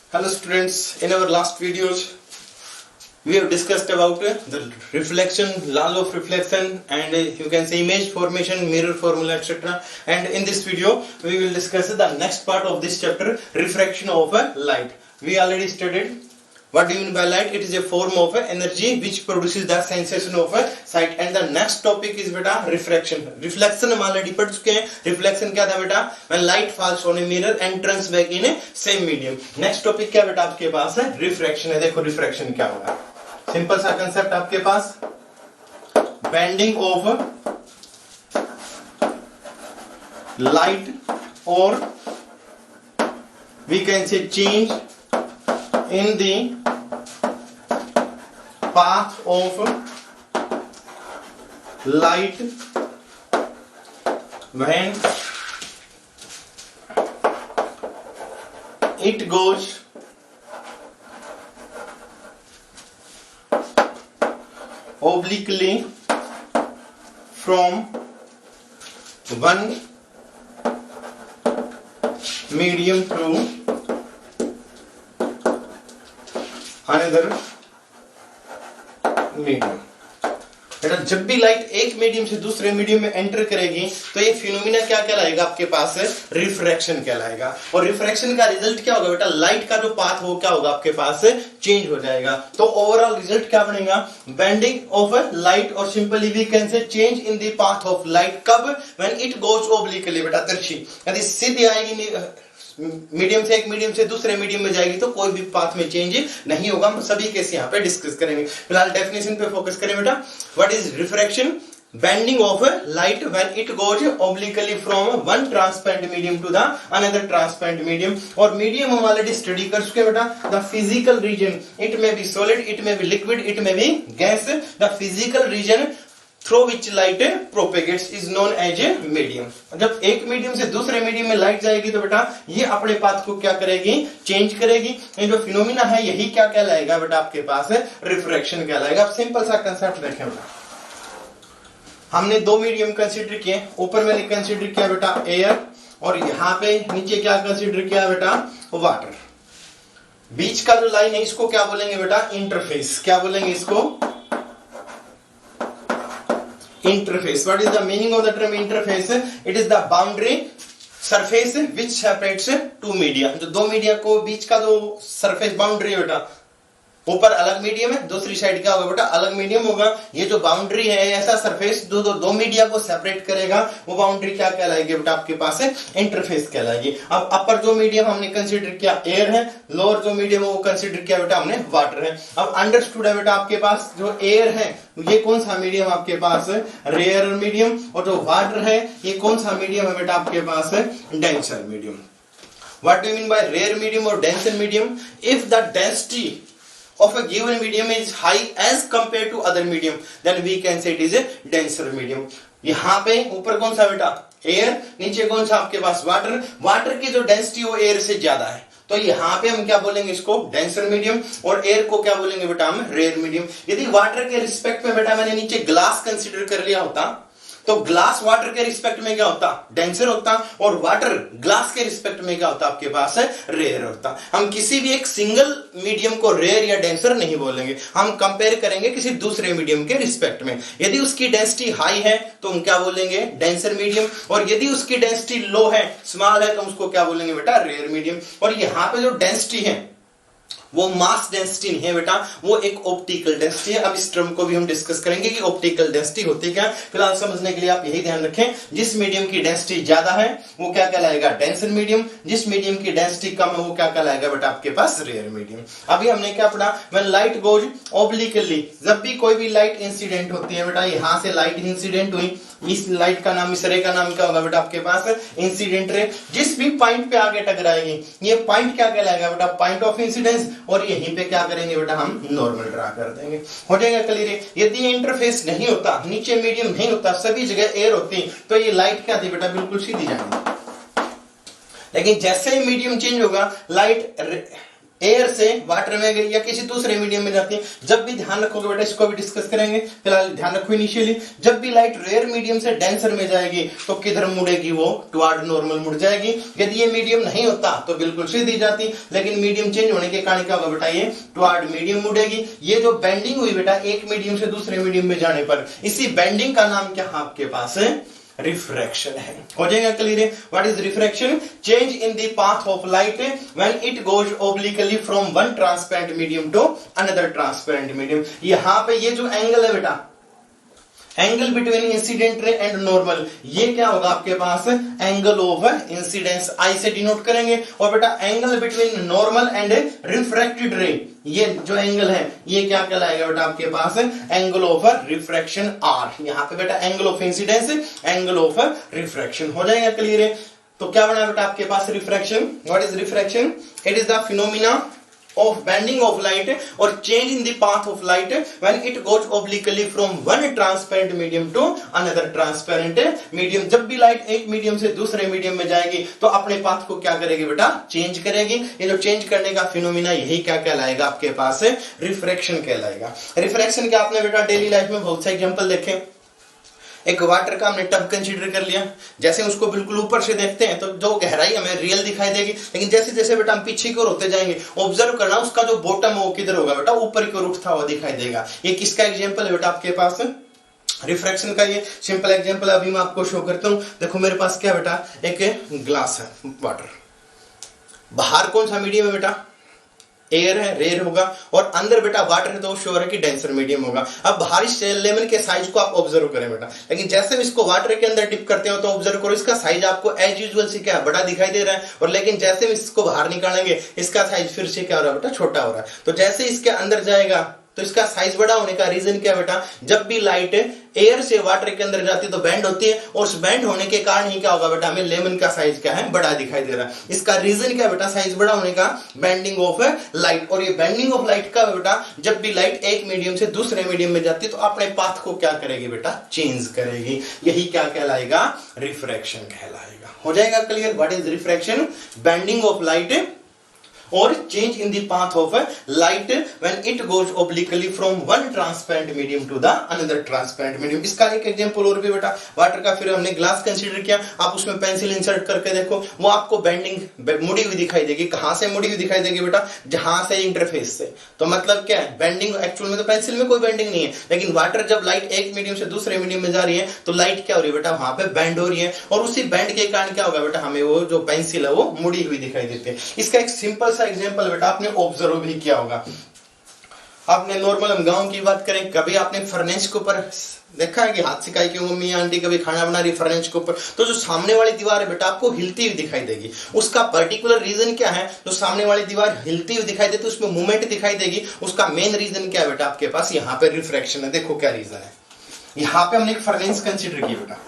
Hello students, in our last videos we have discussed about the reflection, laws of reflection and you can say image formation, mirror formula, etc. And in this video we will discuss the next part of this chapter, refraction of light. We already studied what do you mean by light. It is a form of energy which produces the sensation of sight. And the next topic is beta refraction. Reflection हम already पढ़ चुके हैं. Reflection क्या था बेटा? When light falls on a mirror and turns back in a same medium. Next topic क्या बेटा आपके पास है? Refraction है. देखो refraction क्या होगा. Simple सा concept आपके पास. Bending of light or we can say change in the path of light when it goes obliquely from one medium to another medium. बेटा जब भी लाइट एक मीडियम से दूसरे मीडियम में एंटर करेगी तो ये फिनोमिना क्या कहलाएगा आपके पास है? रिफ्रैक्शन कहलाएगा. और रिफ्रैक्शन का रिजल्ट क्या होगा बेटा? लाइट का जो पाथ हो क्या होगा आपके पास है? चेंज हो जाएगा. तो ओवरऑल रिजल्ट क्या बनेगा? बेंडिंग ऑफ लाइट और simply we can say change in the path of light. कब? When it goes obliquely. बेटा तिरछी यदि सीधी आएगी मीडियम से एक मीडियम से दूसरे मीडियम में जाएगी तो कोई भी पाथ में चेंज नहीं होगा. हम सभी केस यहाँ पे डिस्कस करेंगे. फिलहाल डेफिनेशन पे फोकस करें बेटा. What is refraction? Bending of light when it goes obliquely from one transparent medium to the another transparent medium. और मीडियम हम ऑलरेडी स्टडी कर चुके हैं बेटा. The physical region, it may be solid, it may be liquid, it may be gas. The physical region through which light propagates is known as a medium. जब एक medium से दूसरे medium में light जाएगी तो बेटा ये अपने पाथ को क्या करेगी? चेंज करेगी. ये जो फिनोमिना है यही क्या कहलाएगा बेटा आपके पास है? रिफ्रैक्शन कहलाएगा. अब सिंपल सा कंसेप्ट देखें बेटा. हमने दो मीडियम कंसीडर किए. ऊपर मैंने कंसीडर किया बेटा एयर और यहाँ पे नीचे क्या कंसीडर किया बेटा? वाटर. बीच का जो लाइन है इसको क्या बोलेंगे बेटा? इंटरफेस. क्या बोलेंगे इसको? Interface. What is the meaning of the term interface? It is the boundary surface which separates two media. जो दो मीडिया को बीच का जो सरफेस बाउंड्री है बेटा, ऊपर अलग मीडियम है, दूसरी साइड क्या होगा बेटा? अलग मीडियम होगा. ये जो बाउंड्री है ऐसा सरफेस दो मीडिया को सेपरेट करेगा, वो बाउंड्री क्या कहलाएगी बेटा आपके पास है? इंटरफेस कहलाएगी. अब अपर जो मीडियम हमने कंसीडर किया एयर है, लोअर जो मीडियम वो कंसीडर किया बेटा हमने वाटर है. अब अंडरस्टूड है बेटा आपके पास जो एयर है ये कौन सा मीडियम आपके पास है? Rare medium. और जो वाटर है ये कौन सा मीडियम है बेटा आपके पास है? Denser medium. What do you mean by rare medium और denser medium? If the density of a given medium is high as compared to other medium, then we can say it is a denser medium. यहाँ पे ऊपर कौन सा बेटा? Air. नीचे कौन सा आपके पास? वाटर. वाटर की जो डेंसिटी वो एयर से ज्यादा है तो यहाँ पे हम क्या बोलेंगे इसको? Denser medium. और एयर को क्या बोलेंगे बेटा हम? Rare medium. यदि वाटर के रिस्पेक्ट में बेटा मैंने नीचे ग्लास कंसिडर कर लिया होता तो ग्लास वाटर के रिस्पेक्ट में क्या होता? डेंसर होता. और वाटर ग्लास के रिस्पेक्ट में क्या होता आपके पास है? रेयर होता. हम किसी भी एक सिंगल मीडियम को रेयर या डेंसर नहीं बोलेंगे, हम कंपेयर करेंगे किसी दूसरे मीडियम के रिस्पेक्ट में. यदि उसकी डेंसिटी हाई है तो हम क्या बोलेंगे? Denser medium. और यदि उसकी डेंसिटी लो है, स्मॉल है, तो उसको क्या बोलेंगे बेटा? Rare medium. और यहाँ पे जो डेंसिटी है वो मास डेंसिटी नहीं है बेटा, वो एक ऑप्टिकल डेंसिटी है. अब इस टर्म को भी हम डिस्कस करेंगे कि ऑप्टिकल डेंसिटी होती क्या. फिलहाल समझने के लिए आप यही ध्यान रखें, जिस मीडियम की डेंसिटी ज्यादा है वो क्या कहलाएगा? Denser medium. जिस मीडियम की डेंसिटी कम है वो क्या कहलाएगा बेटा आपके पास? Rare medium. अभी हमने क्या पढ़ा? व्हेन लाइट गोज ऑब्लिकली, जब भी कोई भी लाइट इंसिडेंट होती है बेटा, यहां से लाइट इंसिडेंट हुई, इस लाइट का नाम, इस रे का नाम क्या होगा बेटा आपके पास? Incident ray. जिस भी पॉइंट पे आगे टकराएगी ये पॉइंट क्या कहलाएगा बेटा? Point of incidence. और यहीं पे क्या करेंगे बेटा? हम नॉर्मल ड्रा कर देंगे. हो जाएगा क्लियर? यदि इंटरफेस नहीं होता, नीचे मीडियम नहीं होता, सभी जगह एयर होती, तो ये लाइट क्या थी बेटा? बिल्कुल सीधी जाएगी. लेकिन जैसे ही मीडियम चेंज होगा लाइट एयर से वाटर में गई या किसी दूसरे मीडियम में जाती है, जब भी ध्यान रखोगे बेटा, इसको भी डिस्कस करेंगे, फिलहाल ध्यान रखो इनिशियली, जब भी लाइट रेयर मीडियम से डेंसर में जाएगी तो किधर मुड़ेगी, वो टुवर्ड नॉर्मल मुड़ जाएगी। यदि ये मीडियम नहीं होता तो बिल्कुल सीधी जाती, लेकिन मीडियम चेंज होने के कारण क्या होगा बेटा, ये टुवर्ड मीडियम मुड़ेगी। ये जो बेंडिंग हुई बेटा एक मीडियम से दूसरे मीडियम में जाने पर, इसी बेंडिंग का नाम क्या है आपके पास है, रिफ्रैक्शन है। हो जाएगा clear? What is refraction? Change in the path of light when it goes obliquely from one transparent medium to another transparent medium. यहां पे ये जो एंगल है बेटा, angle between incident ray and normal, ये क्या होगा आपके पास, एंगल ऑफ इंसिडेंस, आई से डिनोट करेंगे। और बेटा angle between normal and refracted ray, ये जो एंगल है ये क्या कहलाएगा बेटा आपके पास, एंगल ऑफ रिफ्रैक्शन आर। यहां पे बेटा angle of incidence, angle of refraction. हो जाएगा क्लियर है? तो क्या बना बेटा आपके पास refraction? What is refraction? It is the phenomena of bending of light or change in the path of light when it goes obliquely from one transparent medium to another transparent medium। जब भी light एक medium से दूसरे medium में जाएगी तो अपने path को क्या करेगी बेटा, चेंज करेगी। ये जो चेंज करने का फिनोमिना यही क्या कहलाएगा आपके पास, रिफ्रैक्शन कहलाएगा। रिफ्रैक्शन के आपने बेटा डेली लाइफ में बहुत से एग्जांपल देखे। एक वाटर का हमने टब कंसीडर कर लिया, जैसे उसको बिल्कुल ऊपर से देखते हैं तो जो गहराई हमें रियल दिखाई देगी, लेकिन जैसे जैसे बेटा हम पीछे की ओर होते जाएंगे, ऑब्जर्व करना उसका जो बॉटम है वो किधर होगा बेटा, ऊपर की ओर उठता हुआ दिखाई देगा। ये किसका एग्जांपल है बेटा आपके पास, रिफ्रैक्शन का। ये सिंपल एग्जांपल अभी मैं आपको शो करता हूं। देखो मेरे पास क्या बेटा, एक ग्लास है वाटर, बाहर कौन सा मीडियम है बेटा, एयर है, रेयर होगा, और अंदर बेटा वाटर है तो श्योर है कि डेंसर मीडियम होगा। अब बाहर इस लेमन के साइज को आप ऑब्जर्व करें बेटा, लेकिन जैसे हम इसको वाटर के अंदर डिप करते हो तो ऑब्जर्व करो इसका साइज आपको एज यूजुअल से क्या बड़ा दिखाई दे रहा है, और लेकिन जैसे हम इसको बाहर निकालेंगे इसका साइज फिर से क्या हो रहा है बेटा, छोटा हो रहा है। तो जैसे इसके अंदर जाएगा तो इसका साइज बड़ा होने का रीजन क्या बेटा, जब भी लाइट एयर से वाटर के अंदर जाती है तो बेंड होती है, और उस बेंड होने के कारण ही क्या होगा बेटा, हमें लेमन का साइज क्या है, बड़ा दिखाई दे रहा है। इसका रीजन क्या बेटा, साइज बड़ा होने का, बेंडिंग ऑफ लाइट। और ये बेंडिंग ऑफ लाइट का बेटा, जब भी लाइट एक मीडियम से दूसरे मीडियम में जाती है तो अपने पाथ को क्या करेगी बेटा, चेंज करेगी। यही क्या कहलाएगा, रिफ्रैक्शन कहलाएगा। हो जाएगा clear? What is refraction? Bending of light or change in the path of light when it goes obliquely from one transparent medium to the another transparent medium। इसका एक एग्जांपल और भी बेटा वाटर का, फिर हमने ग्लास कंसीडर किया। आप उसमें पेंसिल इंसर्ट करके देखो, वो आपको बेंडिंग मुड़ी हुई दिखाई देगी। कहां से मुड़ी हुई दिखाई देगी बेटा, जहां से इंटरफेस से। तो मतलब क्या है, बेंडिंग एक्चुअल में तो पेंसिल में कोई बेंडिंग नहीं है, लेकिन वाटर जब लाइट एक मीडियम से दूसरे मीडियम में जा रही है तो लाइट क्या हो रही है बेटा, वहां पे बेंड हो रही है, और उसी बेंड के कारण क्या होगा बेटा, हमें वो जो पेंसिल है वो मुड़ी हुई दिखाई देती है। इसका एक सिंपल एग्जांपल बेटा आपने ऑब्जर्व भी किया होगा। आपने नॉर्मल हम गांव की बात करें, कभी आपने फर्नेस के ऊपर देखा है कि हाथ सिखाई की मम्मी आंटी कभी खाना बना रही फर्नेस के ऊपर, तो जो सामने वाली दीवार है बेटा आपको हिलती हुई दिखाई देगी। उसका पर्टिकुलर रीजन क्या है, जो सामने वाली दीवार हिलती हुई दिखाई देती है उसमें मूवमेंट दिखाई देगी, उसका मेन रीजन क्या है बेटा आपके पास, यहाँ पे रिफ्रैक्शन है। देखो क्या रीजन है, यहाँ पे हमने एक फर्नेस कंसिडर किया बेटा,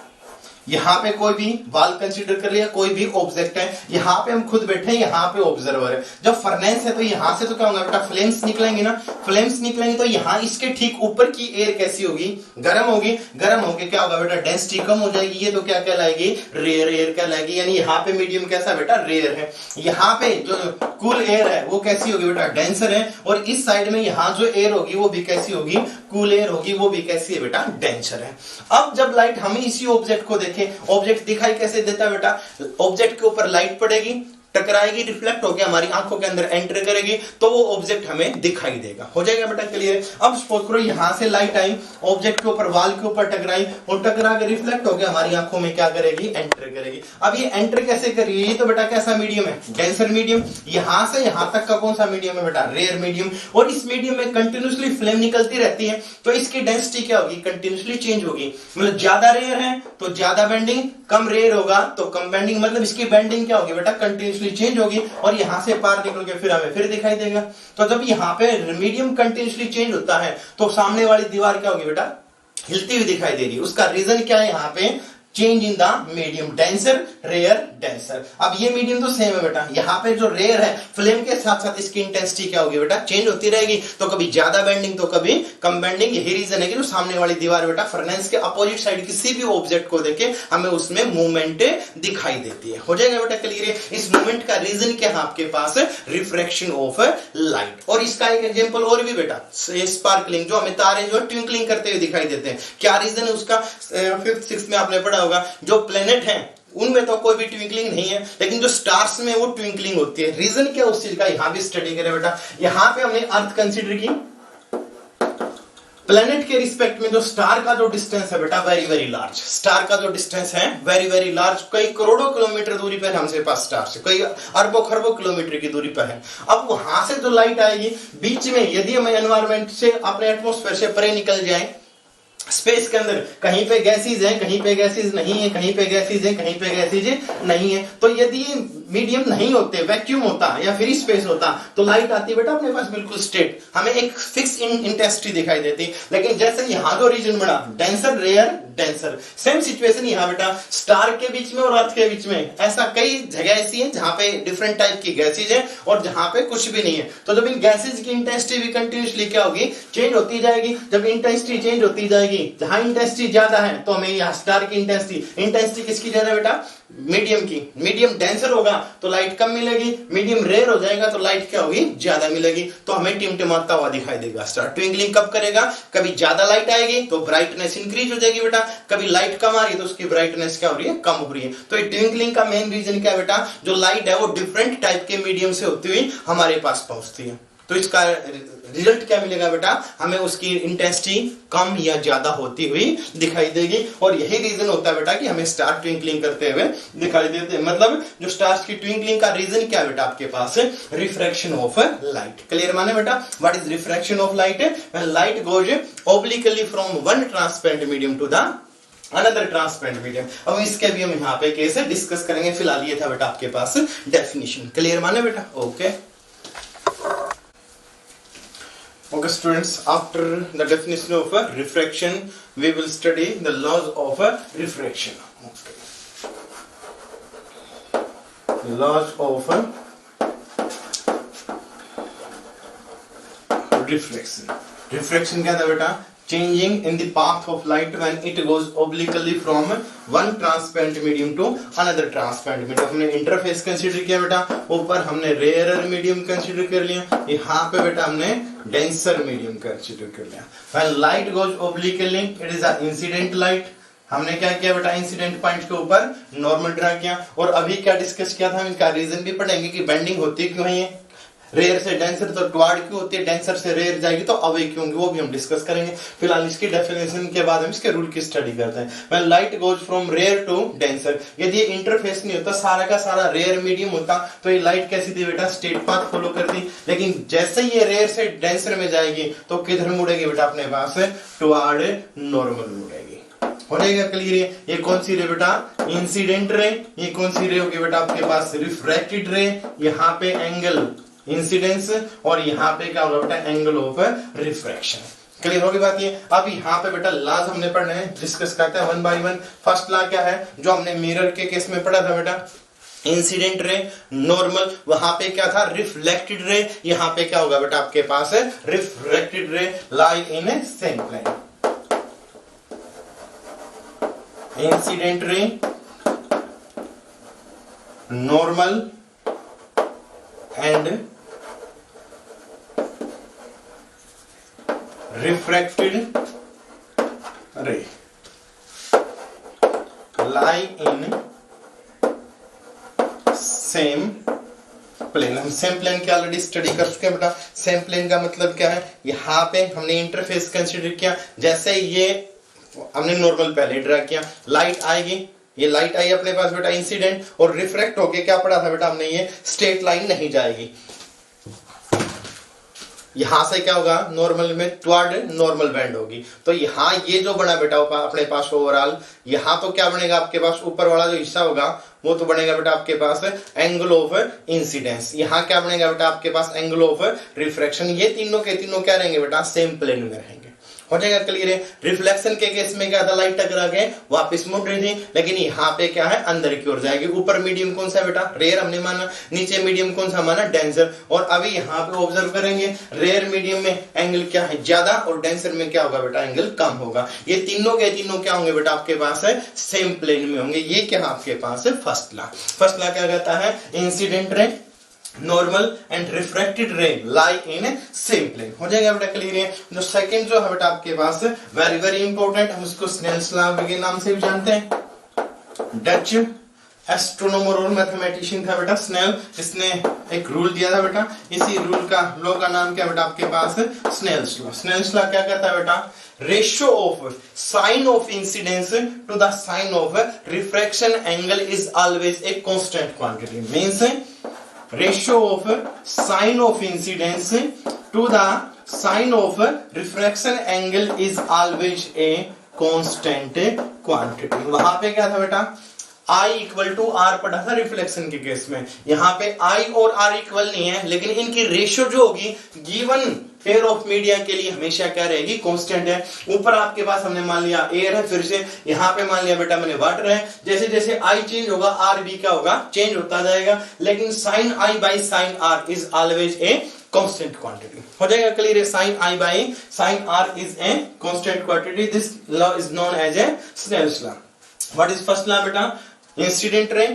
यहाँ पे कोई भी वाल कंसीडर कर लिया, कोई भी ऑब्जेक्ट है, यहाँ पे हम खुद बैठे हैं, यहाँ पे ऑब्जर्वर है। जब फर्नेस है तो यहाँ से तो क्या होगा बेटा, फ्लेम्स निकलेंगे ना, फ्लेम्स निकलेंगे तो यहाँ इसके ठीक ऊपर की एयर कैसी होगी, गर्म होगी। गर्म होके क्या होगा बेटा, डेंसिटी कम हो जाएगी, ये तो क्या कहलाएगी, रेयर एयर कहलाएगी। यानी यहाँ पे मीडियम कैसा बेटा, रेयर है। यहाँ पे जो कूल एयर है वो कैसी होगी बेटा, डेंसर है, और इस साइड में यहाँ जो एयर होगी वो भी कैसी होगी, कूल एयर होगी, वो भी कैसी है बेटा, डेंसर है। अब जब लाइट हमें इसी ऑब्जेक्ट को देखे, ऑब्जेक्ट दिखाई कैसे देता है बेटा, ऑब्जेक्ट के ऊपर लाइट पड़ेगी, टकराएगी, रिफ्लेक्ट होकर हमारी आंखों के अंदर एंटर करेगी, तो वो ऑब्जेक्ट हमें दिखाई देगा। हो जाएगा बेटा क्लियर? अब सपोज करो यहां से लाइट आई, ऑब्जेक्ट के ऊपर, वाल के ऊपर टकराई, और टकरा के रिफ्लेक्ट होकर हमारी आंखों में क्या करेगी, एंटर करेगी। अब ये एंटर कैसे करेगी, ये तो बेटा कैसा मीडियम है, डेंसर मीडियम। यहां से यहां तक का कौन सा मीडियम है बेटा, रेयर मीडियम। और इस मीडियम में कंटिन्यूसली फ्लेम निकलती रहती है, तो इसकी डेंसिटी क्या होगी, कंटिन्यूसली चेंज होगी। मतलब ज्यादा रेयर है तो ज्यादा बेंडिंग, कम रेयर होगा तो कम बेंडिंग, मतलब इसकी बेंडिंग क्या होगी बेटा, कंटिन्यूसली चेंज होगी, और यहां से पार निकल के फिर हमें फिर दिखाई देगा। तो जब यहां पे मीडियम कंटिन्यूसली चेंज होता है तो सामने वाली दीवार क्या होगी बेटा, हिलती हुई दिखाई दे रही है। उसका रीजन क्या है, यहाँ पे change in the medium, denser rare denser. अब ये मीडियम तो सेम है बेटा, यहाँ पे जो रेयर है फ्लेम के साथ साथ इसकी इंटेंसिटी क्या होगी बेटा, चेंज होती रहेगी। तो कभी ज्यादा बेंडिंग तो कभी कम बेंडिंग। यही रीजन है कि जो सामने वाली दीवार बेटा फर्नेस के अपोजिट साइड किसी भी ऑब्जेक्ट को देखे हमें उसमें मूवमेंट दिखाई देती है। हो जाएगा बेटा क्लियर? इस मूवमेंट का रीजन क्या है आपके पास, रिफ्रैक्शन ऑफ लाइट। और इसका एक एग्जांपल और भी बेटा, स्पार्कलिंग, जो हमें तारे जो ट्विंकलिंग करते हुए दिखाई देते हैं, क्या रीजन है उसका? 5th 6th में आपने पढ़ा होगा, जो प्लेनेट है उनमें तो कोई भी ट्विंकलिंग नहीं है, लेकिन जो स्टार्स में वो ट्विंकलिंग होती है। रीजन क्या उस चीज का, यहां भी स्टडी करें बेटा। यहां पे हमने अर्थ कंसीडर की, प्लेनेट के रिस्पेक्ट में जो स्टार का जो डिस्टेंस है बेटा वेरी वेरी लार्ज, स्टार का जो डिस्टेंस है वेरी वेरी लार्ज, कई करोड़ों किलोमीटर दूरी पर हमसे पास स्टार से, कई अरबों खरबों किलोमीटर की दूरी पर है। अब वहां से जो लाइट आएगी बीच में, यदि हम एनवायरमेंट से अपने एटमॉस्फेयर से परे निकल जाए स्पेस के अंदर, कहीं पे गैसेज है, कहीं पे गैसेज नहीं है, कहीं पे गैसेज है, कहीं पे गैसेज नहीं है, तो यदि मीडियम नहीं होते, वैक्यूम होता या फ्री स्पेस होता, तो लाइट आती बेटा अपने पास बिल्कुल स्ट्रेट, हमें एक फिक्स इंटेंसिटी दिखाई देती। लेकिन जैसे यहां जो रीजन बना denser rare denser, same situation यहां बेटा स्टार के बीच में और अर्थ के बीच में, ऐसा कई जगह ऐसी है जहां पे डिफरेंट टाइप की गैसेज है और जहां पे कुछ भी नहीं है। तो जब इन गैसेज की इंटेंसिटी भी कंटिन्यूसली क्या होगी, चेंज होती जाएगी। जब इंटेंसिटी चेंज होती जाएगी, जहां इंटेंसिटी ज्यादा है तो हमें यहाँ स्टार की इंटेंसिटी किसकी ज्यादा बेटा, मीडियम की। मीडियम डेंसर होगा तो लाइट कम मिलेगी, मीडियम रेयर हो जाएगा तो लाइट क्या होगी, ज्यादा मिलेगी। तो हमें टिमटिमाता हुआ दिखाई देगा स्टार। ट्विंकलिंग कब करेगा, कभी ज्यादा लाइट आएगी तो ब्राइटनेस इंक्रीज हो जाएगी बेटा, कभी लाइट कम आ रही है तो उसकी ब्राइटनेस क्या हो रही है, कम हो रही है। तो ट्विंकलिंग का मेन रीजन क्या है बेटा, जो लाइट है वो डिफरेंट टाइप के मीडियम से होती हुई हमारे पास पहुंचती है। तो इसका रिजल्ट क्या मिलेगा बेटा, हमें उसकी इंटेंसिटी कम या ज्यादा होती हुई दिखाई देगी। और यही रीजन होता है बेटा कि हमें स्टार ट्विंकलिंग करते हुए दिखाई देते हैं। मतलब जो स्टार्स की ट्विंकलिंग का रीजन क्या है बेटा आपके पास, रिफ्रैक्शन ऑफ लाइट। क्लियर माने बेटा, what is refraction of light? When light goes obliquely from one transparent medium to the another transparent medium. अब इसके भी हम यहाँ पे कैसे डिस्कस करेंगे, फिलहाल ये था बेटा आपके पास डेफिनेशन। क्लियर माने बेटा? Okay Okay students, after the definition of refraction we will study the laws of refraction. Okay. Laws of refraction. Refraction क्या था बेटा, changing in the path of light when it goes obliquely from one transparent medium to another transparent medium. हमने interface consider किया बेटा, ऊपर हमने rarer medium consider कर लिया, यहाँ पे बेटा हमने डेंसर मीडियम कंसीडर कर लिया। When light goes obliquely it is an incident light. हमने क्या किया बेटा, इंसिडेंट पॉइंट के ऊपर नॉर्मल ड्रा किया। और अभी क्या डिस्कस किया था, हम इसका रीजन भी पढ़ेंगे कि बेंडिंग होती क्यों है, रेयर से डेंसर तो टुवार्ड क्यों होती है, डेंसर से रेयर जाएगी तो अवे क्यों होंगी, वो भी हम डिस्कस करेंगे। फिलहाल इसकी डेफिनेशन के बाद हम इसके रूल की स्टडी करते हैं। When light goes from rare to denser, यदि ये इंटरफेस नहीं होता, सारा का सारा रेयर मीडियम होता, तो ये लाइट कैसी थी बेटा, स्ट्रेट पाथ फॉलो करती। लेकिन जैसे ये रेयर से डेंसर में जाएगी तो किधर मुड़ेगी बेटा, अपने पास टुवार्ड नॉर्मल मुड़ेगी। हो जाएगा क्लियर? ये कौन सी रे बेटा, इंसिडेंट रे। ये कौन सी रे होगी बेटा आपके पास, रिफ्रैक्टेड रे। यहाँ पे एंगल इंसिडेंस और यहाँ पे क्या होगा बेटा, एंगल ऑफ रिफ्रैक्शन। क्लियर होगी बात ये? अब यहाँ पे बेटा लाज हमने पढ़ने हैं, डिस्कस करते हैं one by one. First law क्या है, जो हमने मिरर के केस में पढ़ा था बेटा, इंसिडेंट रे नॉर्मल, वहां पे क्या था, रिफ्लेक्टेड रे। यहाँ पे क्या होगा बेटा आपके पास, refracted ray lie in same plane. Incident ray normal and refracted ray lie in same plane। हम सेम प्लेन की ऑलरेडी स्टडी कर चुके हैं बेटा। सेम प्लेन का मतलब क्या है, यहाँ पे हमने इंटरफेस कंसीडर किया, जैसे ये हमने नॉर्मल पहले ड्रा किया, लाइट आएगी, ये लाइट आई अपने पास बेटा इंसिडेंट, और रिफ्रैक्ट होके क्या पढ़ा था बेटा हमने, ये स्ट्रेट लाइन नहीं जाएगी, यहां से क्या होगा, नॉर्मल में टुवर्ड नॉर्मल बैंड होगी। तो यहाँ ये जो बना बेटा अपने पास ओवरऑल, यहाँ तो क्या बनेगा आपके पास, ऊपर वाला जो हिस्सा होगा वो तो बनेगा बेटा आपके पास एंगल ऑफ इंसिडेंस। यहाँ क्या बनेगा बेटा आपके पास, एंगल ऑफ रिफ्रैक्शन। ये तीनों के तीनों क्या रहेंगे बेटा, सेम प्लेन में रहेंगे। हो जाएगा क्लियर है। रिफ्लेक्शन के केस में क्या था, लाइट टकरा के वापस मुड़ रही थी, लेकिन यहाँ पे क्या है, अंदर की ओर जाएगी। ऊपर मीडियम कौन सा बेटा, रेयर हमने माना, नीचे मीडियम कौन सा माना, डेंसर। और अभी यहाँ पे ऑब्जर्व करेंगे, रेयर मीडियम में एंगल क्या है, ज्यादा, और डेंसर में क्या होगा बेटा, एंगल कम होगा। ये तीनों के तीनों क्या होंगे बेटा, आपके पास है सेम प्लेन में होंगे। ये क्या आपके पास है, फर्स्ट लॉ। फर्स्ट लॉ क्या कहता है, incident ray, normal and refracted ray lie in same plane. हो जाएगा बेटा क्लियर है। जो सेकंड जो है बेटा आपके पास वेरी वेरी इंपॉर्टेंट, हम उसको स्नेल्स लॉ के नाम से भी जानते हैं। डच एस्ट्रोनॉमर और मैथमेटिशियन था बेटा स्नेल, इसने एक रूल दिया था बेटा, इसी रूल का लॉ का नाम क्या बेटा आपके पास, स्नेल्स लॉ। स्नेल्स लॉ क्या कहता है बेटा, ratio of sine of incidence to the sine of refraction angle is always a constant quantity. Means ratio of sine of incidence to the sine of refraction angle is always a constant quantity। वहां पे क्या था बेटा, I equal to are पढ़ा था reflection के case में। यहाँ पे I और R इक्वल नहीं है, लेकिन इनकी रेशियो जो होगी गिवन पेयर ऑफ मीडिया के लिए हमेशा क्या रहेगी, कांस्टेंट है। ऊपर आपके पास हमने मान लिया एयर है, फिर से यहाँ पे मान लिया बेटा मैंने वाटर है। जैसे जैसे I चेंज होगा आर भी क्या होगा, चेंज होता जाएगा, लेकिन sine I by sine are is always a constant quantity. हो जाएगा क्लियर है, sine I by sine are is a constant quantity. This law is known as a Snell's law. What is first law बेटा, incident ray,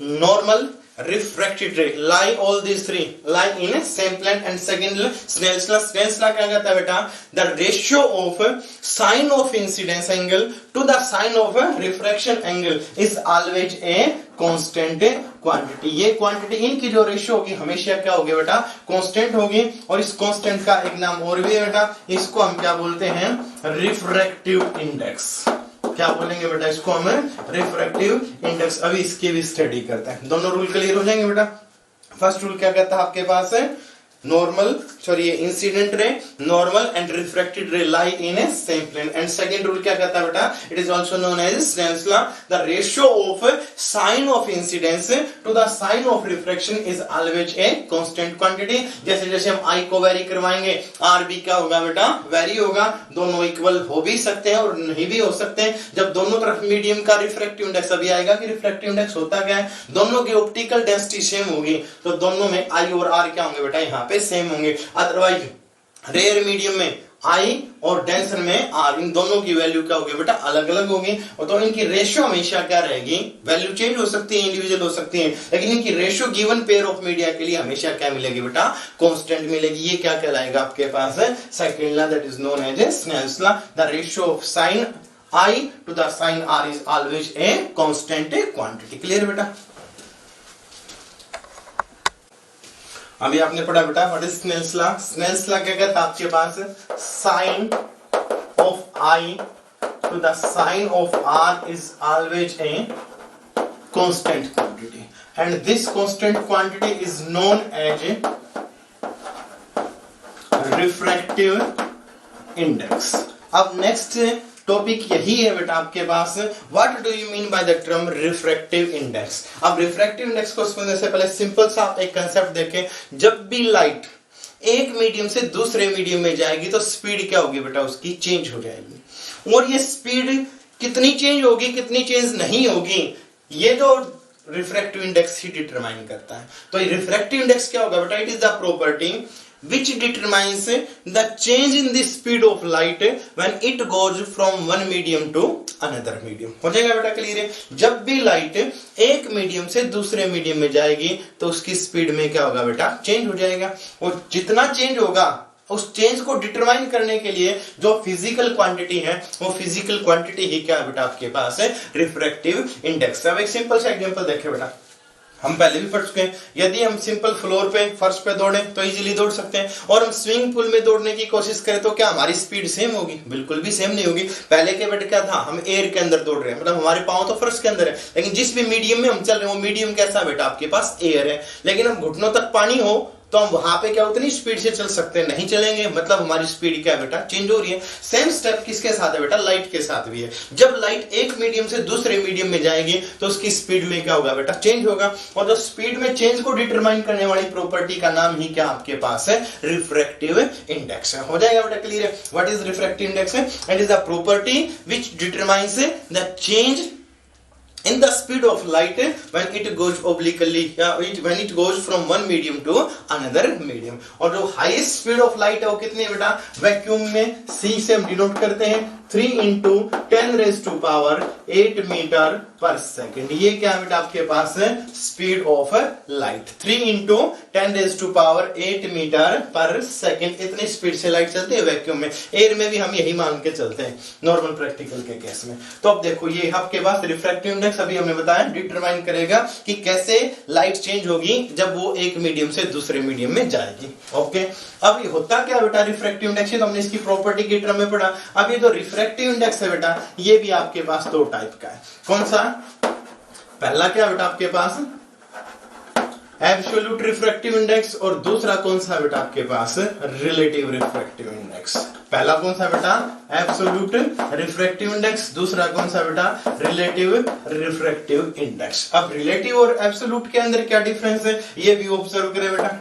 normal, refracted ray lie all these three lie in a same plane। and second Snell's law, Snell's law क्या कहता है बेटा, the ratio of sine of incidence angle to the sine of refraction angle is always a constant quantity। ये quantity इनकी जो ratio होगी हमेशा क्या होगी बेटा, कांस्टेंट होगी। और इस कांस्टेंट का एक नाम और भी है बेटा, इसको हम क्या बोलते हैं, रिफ्रैक्टिव इंडेक्स। क्या बोलेंगे बेटा, इसको हम रिफ्रैक्टिव इंडेक्स। अभी इसकी भी स्टडी करते हैं। दोनों रूल क्लियर हो जाएंगे बेटा। फर्स्ट रूल क्या कहता है आपके पास है, normal sorry incident ray, normal and refracted ray lie in a same plane. And second rule क्या कहता है बेटा, it is also known as Snell's law, the ratio of sine of incidence to the sine of refraction is always a constant quantity. जैसे जैसे हम आई को very करवाएंगे, are भी क्या होगा बेटा, वेरी होगा। दोनों इक्वल हो भी सकते हैं और नहीं भी हो सकते हैं। जब दोनों तरफ मीडियम का रिफ्रैक्टिव इंडेक्स, अभी आएगा कि रिफ्रैक्टिव इंडेक्स होता क्या है, दोनों की ऑप्टिकल डेंसिटी सेम होगी, तो दोनों में आई और आर क्या होंगे बेटा, यहाँ पे सेम होंगे। अदरवाइज रेयर मीडियम में I और डेंसर में R, इन दोनों की वैल्यू क्या होगी बेटा, अलग अलग होगी। और तो इनकी रेशियो हमेशा क्या रहेगी, वैल्यू चेंज हो सकती है, इंडिविजुअल हो सकती है, लेकिन इनकी ratio given pair of media के लिए हमेशा क्या मिलेगी बेटा, कांस्टेंट मिलेगी। ये क्या कहलाएगा आपके पास है, second law, that is known as Snell's law. The ratio of sine I to the sin R is always a constant quantity। Clear बेटा। अभी आपने पढ़ा बेटा what is Snell's law. Snell's law क्या कहता है आपके पास, sine of I to the sine of R is always a constant quantity and this constant quantity is known as refractive index. अब नेक्स्ट टॉपिक यही है बेटा आपके पास, what do you mean by the term refractive index. अब refractive index को समझने से पहले सिंपल सा आप एक कंसेप्ट देखें, जब भी लाइट एक मीडियम से दूसरे मीडियम में जाएगी तो स्पीड क्या होगी बेटा, उसकी चेंज हो जाएगी। और ये स्पीड कितनी चेंज होगी, कितनी चेंज नहीं होगी, ये जो रिफ्रैक्टिव इंडेक्स ही डिटरमाइन करता है। तो ये रिफ्रैक्टिव इंडेक्स क्या होगा बेटा, it is the property which determines the change in the speed of light when it goes from one medium to another medium। हो जाएगा बेटा क्लियर है। जब भी लाइट एक मीडियम से दूसरे मीडियम में जाएगी तो उसकी स्पीड में क्या होगा बेटा, चेंज हो जाएगा। और जितना चेंज होगा उस चेंज को डिटरमाइन करने के लिए जो फिजिकल क्वांटिटी है, वो फिजिकल क्वांटिटी ही क्या है बेटा आपके पास है, रिफ्रैक्टिव इंडेक्स। अब एक सिंपल सा एग्जांपल देखें बेटा, हम पहले भी पढ़ चुके हैं। यदि हम सिंपल फ्लोर पे, फर्श पे दौड़े तो इजीली दौड़ सकते हैं, और हम स्विमिंग पूल में दौड़ने की कोशिश करें तो क्या हमारी स्पीड सेम होगी, बिल्कुल भी सेम नहीं होगी। पहले के बेटे क्या था, हम एयर के अंदर दौड़ रहे हैं, मतलब हमारे पांव तो फर्श के अंदर है, लेकिन जिस भी मीडियम में हम चल रहे हैं वो मीडियम कैसा बेटा आपके पास एयर है। लेकिन हम घुटनों तक पानी हो तो हम वहां पे क्या उतनी स्पीड से चल सकते हैं, नहीं चलेंगे, मतलब हमारी स्पीड क्या है बेटा, चेंज हो रही है। सेम स्टेप किसके साथ है बेटा, लाइट के साथ भी है। जब लाइट एक मीडियम से दूसरे मीडियम में जाएगी तो उसकी स्पीड में क्या होगा बेटा, चेंज होगा। और जो स्पीड में चेंज को डिटरमाइन करने वाली प्रॉपर्टी का नाम ही क्या आपके पास है, रिफ्रैक्टिव इंडेक्स है। हो जाएगा बेटा क्लियर है। What is refractive index? It is the property which determines the change in the speed of light when it goes obliquely, when it goes from one medium to another medium। और जो highest speed of light है वो कितनी है बेटा, vacuum में c से हम डिनोट करते हैं 3 into 10⁸ 8 मीटर/सेकंड। ये क्या है बेटा आपके पास है, speed of light 3 into 10⁸ 8 metre per second. इतनी स्पीड से लाइट चलती है वैक्यूम में। एयर में भी हम यही मान के चलते हैं नॉर्मल प्रैक्टिकल के केस में। तो अब देखो ये आपके पास रिफ्रैक्टिव इंडेक्स अभी हमने बताया डिटरमाइन करेगा कि कैसे लाइट चेंज होगी जब वो एक मीडियम से दूसरे मीडियम में जाएगी। ओके, अब ये होता क्या बेटा रिफ्रैक्टिव इंडेक्स, तो हमने इसकी प्रॉपर्टी के टर्म में पढ़ा। अब ये जो रिफ्रैक्टिव इंडेक्स है बेटा, ये भी आपके पास दो टाइप का है। कौन सा? पहला क्या बेटा आपके पास एब्सोल्यूट रिफ्रैक्टिव इंडेक्स, और दूसरा कौन सा बेटा आपके पास रिलेटिव रिफ्रैक्टिव इंडेक्स। पहला कौन सा बेटा, एब्सोल्यूट रिफ्रैक्टिव इंडेक्स, दूसरा कौन सा बेटा, रिलेटिव रिफ्रैक्टिव इंडेक्स। अब रिलेटिव और एब्सोल्यूट के अंदर क्या डिफरेंस है ये भी ऑब्जर्व करें बेटा।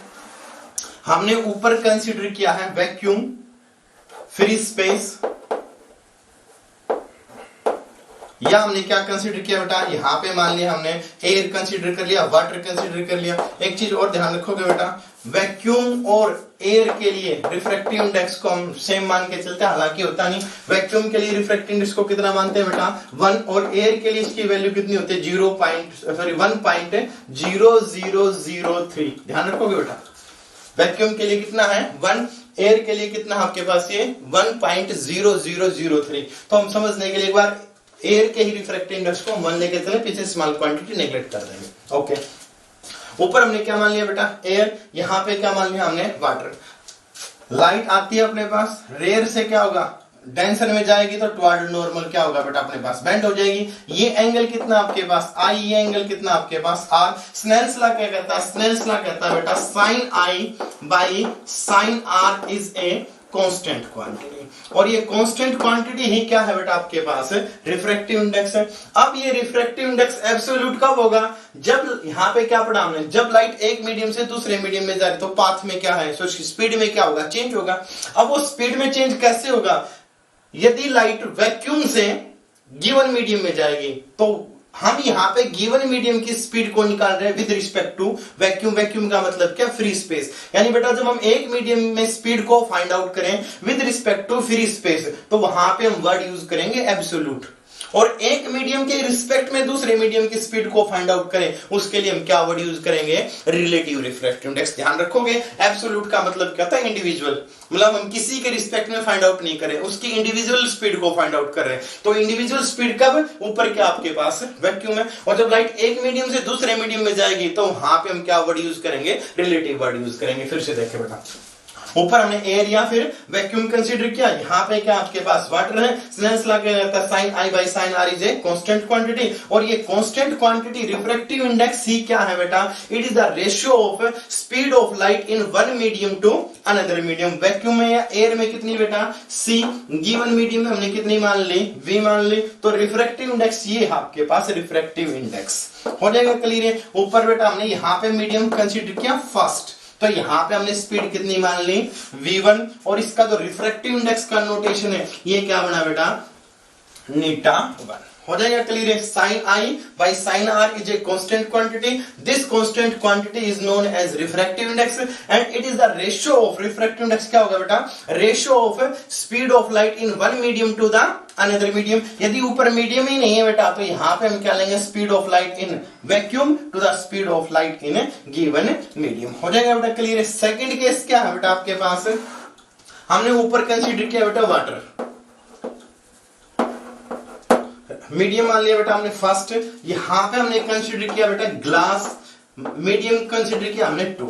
हमने ऊपर कंसीडर किया है वैक्यूम, फ्री स्पेस, या हमने क्या कंसीडर किया बेटा, यहां पे मान लिया हमने एयर कंसीडर कर लिया, वाटर कंसीडर कर लिया। एक चीज और ध्यान रखोगे बेटा, वैक्यूम और एयर के लिए रिफ्रैक्टिव इंडेक्स को हम सेम मान के चलते हैं, हालांकि होता नहीं। वैक्यूम के लिए रिफ्रैक्टिव इंडेक्स को कितना मानते हैं बेटा, 1, और एयर के लिए इसकी वैल्यू कितनी होती है, 1.0003। ध्यान रखोगे बेटा, वैक्यूम के लिए कितना है 1, एयर के लिए कितना आपके पास ये 1.0003। तो हम समझने के लिए एक बार एयर के ही रिफ्रैक्टिव इंडेक्स को 1 लेके चले, पीछे स्मॉल क्वांटिटी नेग्लेक्ट कर देंगे। ओके, ऊपर हमने क्या मान लिया बेटा, एयर, यहां पे क्या मान लिया हमने, वाटर। लाइट आती है अपने पास, रेयर से क्या होगा, डेंसर में जाएगी तो टुवर्ड नॉर्मल क्या होगा बेटा अपने पास, बेंड हो जाएगी। ये एंगल कितना आपके पास I, ये एंगल कितना आपके पास R। स्नेल्स लॉ क्या कहता है, स्नेल्स लॉ कहता है बेटा sin I by sin R is a constant quantity, और ये कांस्टेंट क्वांटिटी ही क्या है बेटा आपके पास रिफ्रैक्टिव इंडेक्स है। अब ये रिफ्रैक्टिव इंडेक्स एब्सोल्यूट कब होगा, जब यहां पे क्या पढ़ा हमने, जब लाइट एक मीडियम से दूसरे मीडियम में जा रही तो पाथ में क्या है, स्पीड में क्या होगा, चेंज होगा। अब वो स्पीड में चेंज कैसे होगा, यदि लाइट वैक्यूम से गिवन मीडियम में जाएगी तो हम यहाँ पे गिवन मीडियम की स्पीड को निकाल रहे हैं with respect to vacuum. Vacuum का मतलब क्या, फ्री स्पेस। यानी बेटा जब हम एक मीडियम में स्पीड को फाइंड आउट करें with respect to free space, तो वहां पे हम वर्ड यूज करेंगे एब्सोल्यूट। और एक मीडियम के रिस्पेक्ट में दूसरे मीडियम की स्पीड को फाइंड आउट करें, उसके लिए हम क्या वर्ड यूज करेंगे, रिलेटिव रिफ्रैक्टिव इंडेक्स। ध्यान रखोगे, एब्सोल्यूट का मतलब क्या था, इंडिविजुअल, मतलब हम किसी के रिस्पेक्ट में फाइंड आउट नहीं करें, उसकी इंडिविजुअल स्पीड को फाइंड आउट कर रहे हैं। तो इंडिविजुअल स्पीड कब, ऊपर क्या आपके पास वैक्यूम है, और जब लाइट एक मीडियम से दूसरे मीडियम में जाएगी तो वहां पे हम क्या वर्ड यूज करेंगे, रिलेटिव वर्ड यूज करेंगे। फिर से देखें बेटा, ऊपर हमने एयर या फिर वैक्यूम कंसीडर किया, यहाँ पे क्या आपके पास वाटर है। स्नेल्स लॉ क्या कहता है, sin I by sin R is a constant quantity, और ये कांस्टेंट क्वांटिटी रिफ्रैक्टिव इंडेक्स ही क्या है बेटा, it is the ratio of speed of light in one medium to another medium. Vacuum में या एयर में कितनी बेटा, C, गिवन मीडियम में हमने कितनी मान ली, V मान ली। तो रिफ्रैक्टिव इंडेक्स ये है आपके पास रिफ्रैक्टिव इंडेक्स। हो जाएगा क्लियर है। ऊपर बेटा हमने यहाँ पे मीडियम कंसीडर किया फर्स्ट, तो यहां पे हमने स्पीड कितनी मान ली, v1, और इसका जो रिफ्रैक्टिव इंडेक्स का नोटेशन है ये क्या बना बेटा, नीटा 1। हो जाएगा क्लियर है। sin I by sin R is a constant quantity. This constant quantity is known as refractive index and it is the ratio of refractive index क्या होगा बेटा, ratio of speed of light in one medium to the another medium। यदि ऊपर medium ही नहीं है बेटा तो यहाँ पे हम क्या लेंगे, speed of light in vacuum to the speed of light in given medium. हो जाएगा बेटा क्लियर है। सेकंड केस क्या है बेटा आपके पास, हमने ऊपर कंसीडर किया बेटा वाटर, मीडियम मान लिया बेटा हमने फर्स्ट। यहां पे हमने कंसीडर किया बेटा ग्लास, मीडियम कंसीडर किया हमने 2।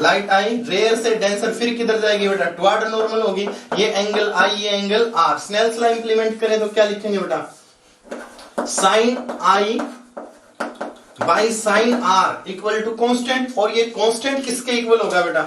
लाइट आई रेयर से डेंसर, फिर किधर जाएगी बेटा, टुवर्ड नॉर्मल होगी। ये एंगल I, ये angle R। Snell's law implement करें तो क्या लिखेंगे बेटा, sin I by sine R equal to constant, और ये कांस्टेंट किसके इक्वल होगा बेटा,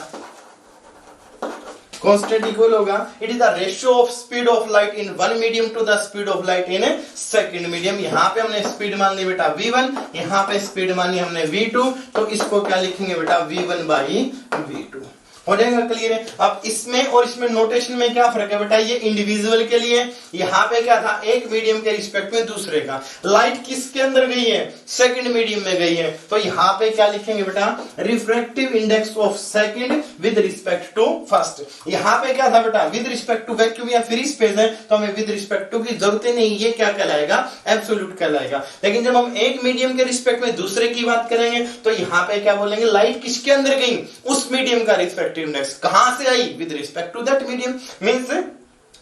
कांस्टेंट इक्वल होगा, it is the ratio of speed of light in one medium to the speed of light in second medium. यहां पे हमने speed मान ली बेटा v1, यहां पे स्पीड मानी हमने v2, तो इसको क्या लिखेंगे बेटा v1 बाई v2। हो जाएगा क्लियर है। अब इसमें और इसमें नोटेशन में क्या फर्क है बेटा, ये इंडिविजुअल के लिए, यहाँ पे क्या था, एक मीडियम के रिस्पेक्ट में दूसरे का, लाइट किसके अंदर गई है, सेकंड मीडियम में गई है, तो यहाँ पे क्या लिखेंगे बेटा, refractive index of second with respect to first. यहाँ पे क्या था बेटा, विद रिस्पेक्ट टू वैक्यूम या फ्री स्पेस है, तो हमें विद रिस्पेक्ट टू की जरूरत ही नहीं, ये क्या कहलाएगा, एब्सोल्यूट कहलाएगा। लेकिन जब हम एक मीडियम के रिस्पेक्ट में दूसरे की बात करेंगे, तो यहाँ पे क्या बोलेंगे, लाइट किसके अंदर गई, उस मीडियम का रिफ्रैक्टिव इंडेक्स कहां से आई, with respect to that medium, means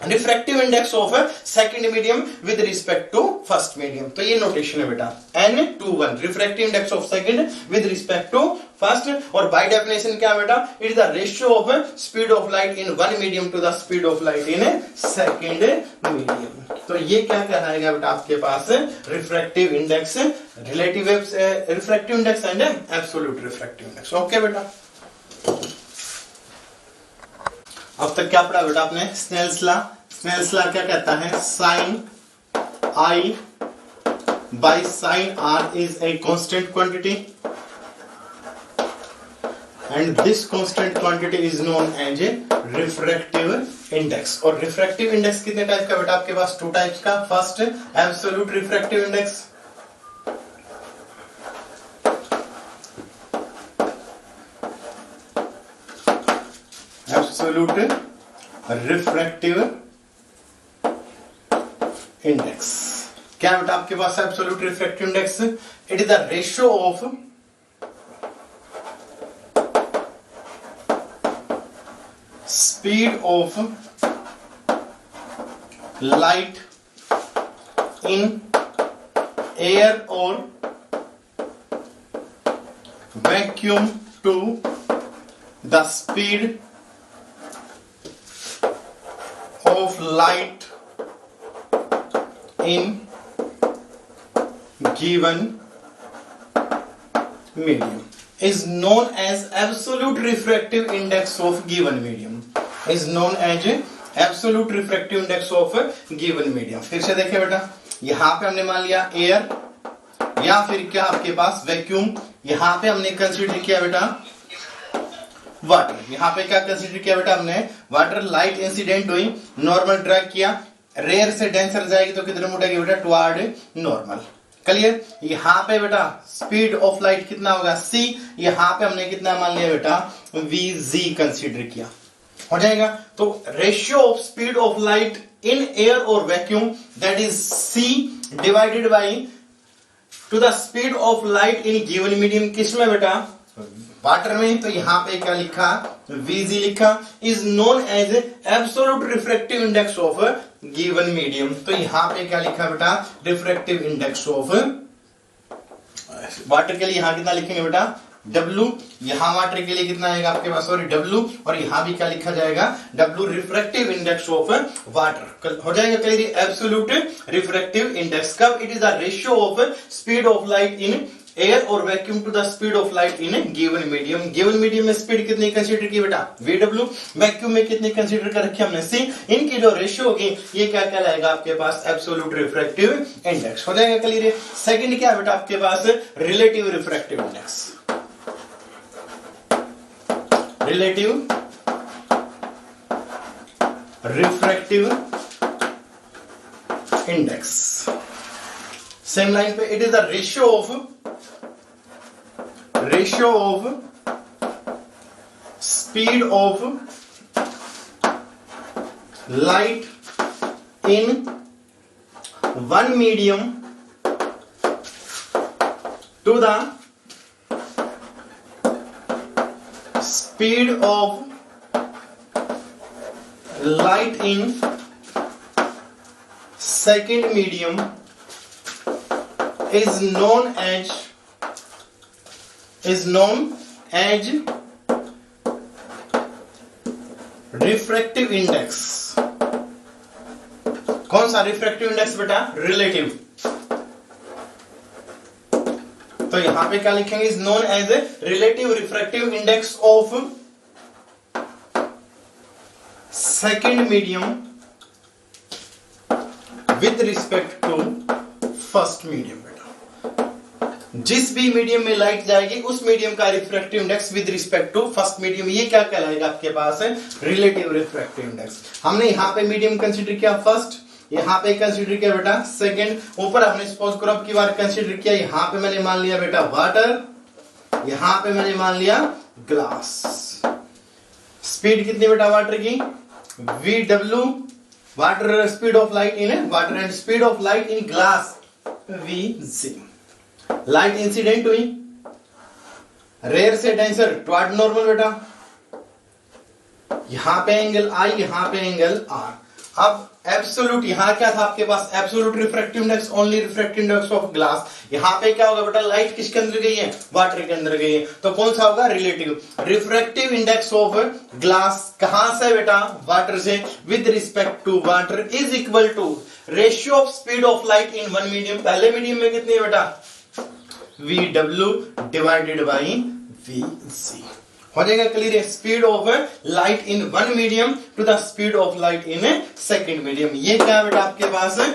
refractive index of second medium with respect to first medium. तो ये नोटेशन है बेटा, N21 refractive index of second with respect to first, और बाय डेफिनेशन क्या बेटा, it is the ratio of speed of light in one medium to the speed of light in second medium. तो ये क्या कहलाएगा बेटा आपके पास, refractive index, relative refractive index and absolute refractive index. Okay बेटा, अब तक क्या पढ़ा बेटा आपने, स्नेल्स लॉ। स्नेल्स लॉ क्या कहता है, sine I by sine are is a constant quantity and this constant quantity is known as a refractive index. और रिफ्रैक्टिव इंडेक्स कितने टाइप का बेटा आपके पास, टू टाइप्स का। First absolute refractive index, absolute refractive index. क्या बेटा आपके पास absolute refractive index, it is the ratio of speed of light in air और vacuum to the speed of light in given medium is known as absolute refractive index of given medium, is known as absolute refractive index of given medium। फिर से देखें बेटा, यहां पे हमने मान लिया एयर या फिर क्या आपके पास वैक्यूम, यहां पे हमने कंसीडर किया बेटा वाटर, यहां पे क्या कंसीडर किया बेटा हमने, वाटर। लाइट इंसिडेंट हुई, नॉर्मल ट्रैक किया, रेयर से डेंसर जाएगी तो कितने मुड़ेगी बेटा, टुवर्ड नॉर्मल। क्लियर। यहां पे बेटा स्पीड ऑफ लाइट कितना होगा, c, यहां पे हमने कितना मान लिया बेटा, vg कंसीडर किया, हो जाएगा। तो ratio of speed of light in air और vacuum, that is c divided by to the speed of light in given medium, किसमें बेटा, वाटर में। तो यहां पे क्या लिखा, Vg लिखा, is known as absolute refractive index of given medium. तो यहां पे क्या लिखा बेटा, रिफ्रैक्टिव इंडेक्स ऑफ वाटर के लिए यहां कितना लिखेंगे बेटा, W, यहां वाटर के लिए कितना आएगा आपके पास, सॉरी W, और यहां भी क्या लिखा जाएगा, W refractive index of water, हो जाएगा क्लियर। एब्सोल्यूट रिफ्रैक्टिव इंडेक्स कब, it is the ratio of speed of light in air और vacuum to the speed of light in given medium. Given medium में स्पीड कितनी consider की बेटा, VW, vacuum में कितनी कंसीडर कर रखी हमने, C। इनकी जो रेशियो होगी ये क्या कहलाएगा आपके पास, एब्सोल्यूट रिफ्रैक्टिव इंडेक्स, हो जाएगा क्लियर। सेकंड क्या है बेटा आपके पास, relative refractive index, relative refractive index. Same line पे, it is the ratio of speed of light in one medium to the speed of light in second medium is known as refractive index। कौन सा refractive index बेटा, relative. तो यहां पे क्या लिखेंगे, is known as a relative refractive index of second medium with respect to first medium. जिस भी मीडियम में लाइट जाएगी उस मीडियम का refractive index with respect to first medium, ये क्या कहलाएगा आपके पास है, रिलेटिव रिफ्रैक्टिव इंडेक्स। हमने यहां पे मीडियम कंसीडर किया फर्स्ट, यहां पे कंसीडर किया बेटा सेकंड, ऊपर हमने सपोज करो अब की बार कंसीडर किया, यहां पे मैंने मान लिया बेटा वाटर, यहां पे मैंने मान लिया ग्लास। स्पीड कितनी बेटा वाटर की, VW, water speed of light in water and speed of light in glass VC। Light incident हुई रेयर से डेंसर टुवर्ड नॉर्मल बेटा, यहां पे एंगल I, यहां पे एंगल R। अब एब्सोल्यूट, यहां क्या था आपके पास, absolute refractive index, only refractive index of glass. यहां पे क्या होगा बेटा, लाइट किसके अंदर गई है, वाटर के अंदर गई है, तो कौन सा होगा, relative refractive index of glass. कहां से बेटा, वाटर से, with respect to water is equal to ratio of speed of light in one medium. पहले मीडियम में कितनी है बेटा, VW डिवाइडेड बाई VC। हो जाएगा clear, speed of light in one medium to the speed of light in second medium. ये क्या है बेटा आपके पास है,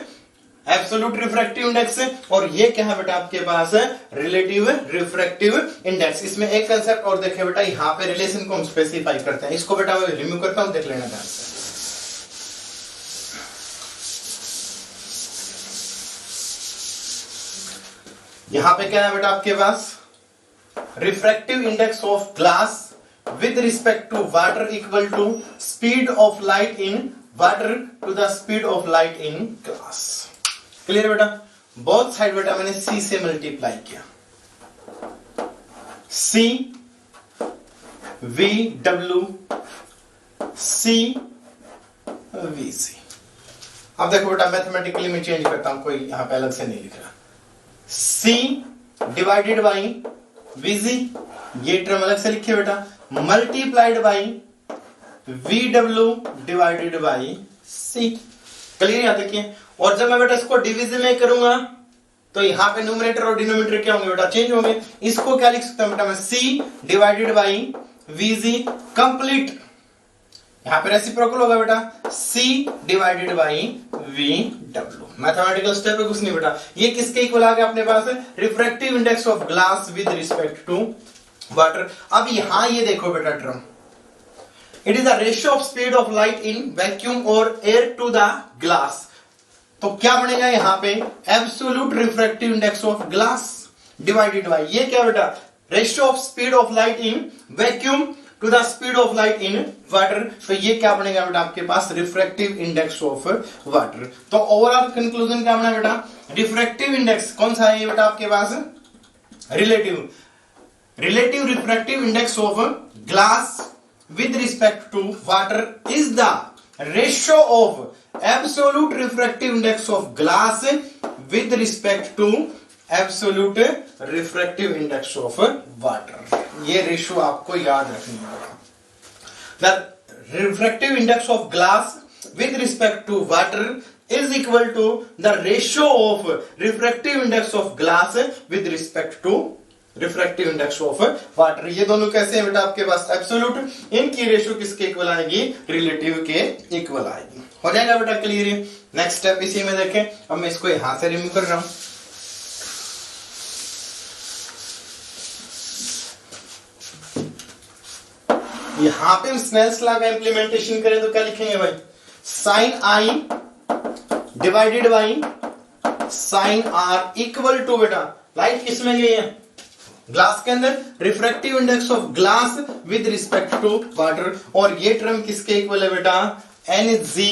एब्सोल्यूट रिफ्रैक्टिव इंडेक्स है, और ये क्या है बेटा आपके पास है, रिलेटिव रिफ्रैक्टिव इंडेक्स। इसमें एक कंसेप्ट और देखे बेटा, यहां पे रिलेशन को हम स्पेसिफाई करते हैं, इसको बेटा मैं रिमूव करता हूं, देख लेना ध्यान से। यहां पे क्या है बेटा आपके पास, refractive index of glass with respect to water equal to speed of light in water to the speed of light in glass. Clear बेटा, बोथ साइड बेटा मैंने C से मल्टीप्लाई किया, C VW C VC। अब देखो बेटा mathematically मैं change करता हूं, कोई यहां पे अलग से नहीं लिख रहा, C डिवाइडेड बाई VC, ये टर्म अलग से लिखिए बेटा, multiplied by VW divided by C। Clear है, देखिए। और जब मैं बेटा इसको डिवीजन में करूंगा तो यहां पे न्यूमरेटर और डिनोमिनेटर क्या होंगे बेटा, चेंज होंगे। इसको क्या लिख सकता हूं बेटा मैं, C divided by VC complete, यहां पे रेसिप्रोकल होगा बेटा, C divided by VW। Mathematical step पे कुछ नहीं बेटा, ये किसके इक्वल आ गया अपने पास, refractive index of glass with respect to water. अब यहां ये देखो बेटा term, it is the ratio of speed of light in vacuum और एयर टू द ग्लास। तो क्या बनेगा यहां पे, absolute refractive index of glass divided by, ये क्या बेटा, ratio of speed of light in vacuum to the speed of light in water. तो ये क्या बनेगा बेटा आपके पास, रिफ्रैक्टिव इंडेक्स ऑफ वाटर। तो ओवरऑल कंक्लूजन क्या बना बेटा, रिफ्रैक्टिव इंडेक्स कौन सा है ये बेटा आपके पास, relative refractive index of glass with respect to water is the ratio of absolute refractive index of glass with respect to absolute refractive index of water। ये रेशियो आपको याद रखनी होगा। The refractive index of glass with respect to water is equal to the ratio of refractive index of glass with respect to refractive index of water. ये दोनों कैसे हैं बेटा आपके पास, एब्सोल्यूट, इनकी रेशियो किसके इक्वल आएगी, रिलेटिव के इक्वल आएगी। हो जाएगा बेटा क्लियर है। नेक्स्ट स्टेप इसी में देखें, अब मैं इसको यहां से रिमूव कर रहा हूं, यहां पे हम स्नेल्स लॉ का इंप्लीमेंटेशन करें तो क्या लिखेंगे भाई, sine I divided by sine R equal to बेटा, लाइट किसमें गई है, ग्लास के अंदर, refractive index of glass with respect to water. और ये टर्म किसके इक्वल है बेटा, NG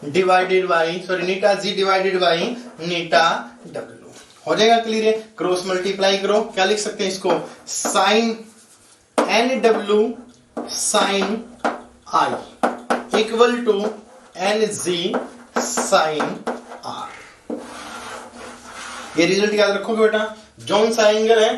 डिवाइडेड बाई नीटा G डिवाइडेड बाई नीटा W। हो जाएगा क्लियर है। क्रॉस मल्टीप्लाई करो, क्या लिख सकते हैं इसको, sine NW sine I equal to NG sine R। ये रिजल्ट याद रखोगे बेटा, जौन सा एंगल है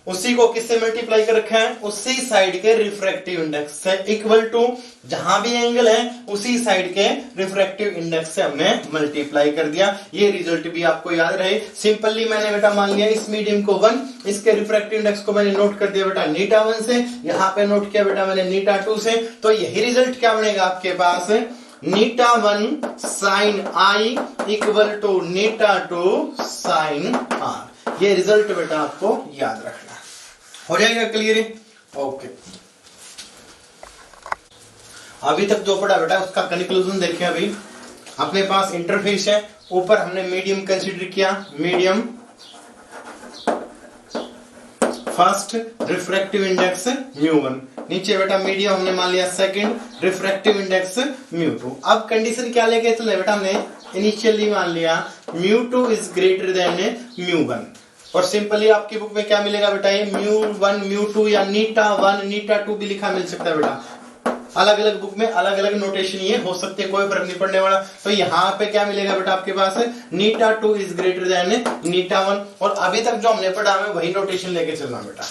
उसी को किससे मल्टीप्लाई कर रखा है, उसी साइड के रिफ्रैक्टिव इंडेक्स से, इक्वल टू जहां भी एंगल है उसी साइड के रिफ्रैक्टिव इंडेक्स से हमने मल्टीप्लाई कर दिया। ये रिजल्ट भी आपको याद रहे। सिंपली मैंने बेटा मान लिया इस मीडियम को 1, इसके रिफ्रैक्टिव इंडेक्स को मैंने नोट कर दिया बेटा नीटा 1 से, यहां पे नोट किया बेटा मैंने नीटा 2 से। तो यही रिजल्ट क्या बनेगा आपके पास, नीटा 1 साइन आई इक्वल टू नीटा 2 साइन आर। ये रिजल्ट बेटा आपको याद रखना है। हो जाएगा क्लियर? ओके, अभी तक जो पढ़ा बेटा उसका कंक्लूजन देखें। अभी अपने पास इंटरफेस है, ऊपर हमने मीडियम कंसीडर किया, मीडियम फर्स्ट रिफ्रैक्टिव इंडेक्स μ1, नीचे बेटा मीडियम हमने मान लिया सेकंड रिफ्रैक्टिव इंडेक्स μ2। अब कंडीशन क्या लेके चले बेटा, हमने इनिशियली मान लिया μ2 इज ग्रेटर देन μ1, और सिंपली आपकी बुक में क्या मिलेगा बेटा, ये μ1 μ2 या नीटा 1 नीटा 2 भी लिखा मिल सकता है बेटा। अलग अलग बुक में अलग अलग नोटेशन ये हो सकते हैं, कोई फर्क नहीं पड़ने वाला। तो यहाँ पे क्या मिलेगा बेटा आपके पास, नीटा 2 इज ग्रेटर देन नीटा 1, और अभी तक जो हमने पढ़ा हमें वही नोटेशन लेके चलना बेटा।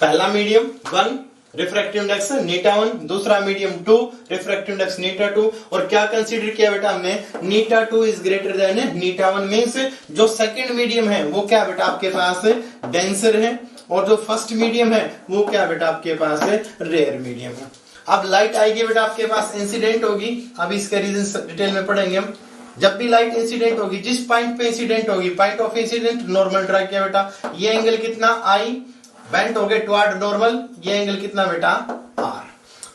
पहला मीडियम 1 रिफ्रैक्टिव इंडेक्स नीटा 1, दूसरा मीडियम 2 रिफ्रैक्टिव इंडेक्स नीटा 2, और क्या कंसीडर किया बेटा हमने, नीटा 2 इज ग्रेटर देन नीटा 1। मींस जो सेकंड मीडियम है वो क्या बेटा आपके पास डेंसर है, और जो फर्स्ट मीडियम है वो क्या बेटा आपके पास है रेयर मीडियम है। अब लाइट आएगी बेटा आपके पास इंसिडेंट होगी, अभी इसके रीजन डिटेल में पढ़ेंगे हम। जब भी लाइट इंसिडेंट होगी, जिस पॉइंट पे इंसिडेंट होगी, point of incident normal draw किया बेटा, ये एंगल कितना आई बेंट हो गए टुवर्ड नॉर्मल, ये एंगल कितना बेटा आर।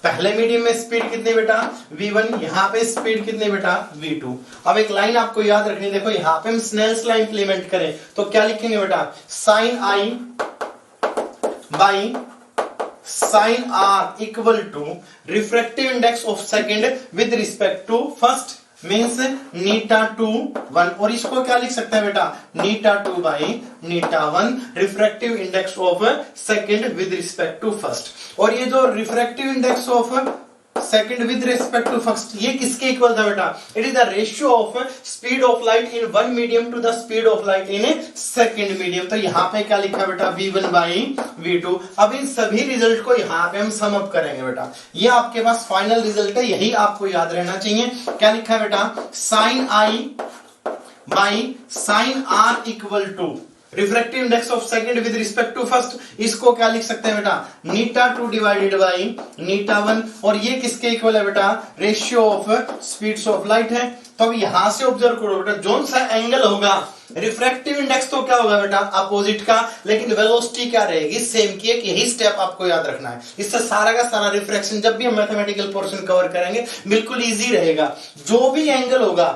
पहले मीडियम में स्पीड कितनी बेटा v1, यहाँ पे स्पीड कितनी बेटा v2। अब एक लाइन आपको याद रखनी, देखो यहाँ पे हम स्नेल्स लॉ इंप्लीमेंट करें तो क्या लिखेंगे बेटा, sine I by sine R equal to refractive index of second with respect to first, means नीटा 2 1, और इसको क्या लिख सकते हैं बेटा, नीटा 2 बाई नीटा 1 refractive index of second with respect to first. और ये जो refractive index of second with respect to first, ये किसके इक्वल था बेटा, it is the ratio of speed of light in one medium to the speed of light in second medium. तो यहाँ पे क्या लिखा बेटा, v1 बाई v2। अब इन सभी रिजल्ट को यहाँ पे हम सम अप करेंगे बेटा, ये आपके पास फाइनल रिजल्ट है, यही आपको याद रहना चाहिए। क्या लिखा है बेटा, sine I by sine R equal to refractive index of second with respect to first, इसको क्या लिख सकते हैं बेटा, नीटा 2 डिवाइडेड बाई नीटा 1, और ये किसके इक्वल है बेटा, ratio of speeds of light है। तो अब यहां से ऑब्जर्व करो बेटा, जोन सा एंगल होगा रिफ्रैक्टिव इंडेक्स तो क्या होगा बेटा अपोजिट का, लेकिन वेलोसिटी क्या रहेगी सेम की। एक यही स्टेप आपको याद रखना है, इससे सारा का सारा रिफ्रैक्शन जब भी हम मैथमेटिकल पोर्शन कवर करेंगे बिल्कुल इजी रहेगा। जो भी एंगल होगा,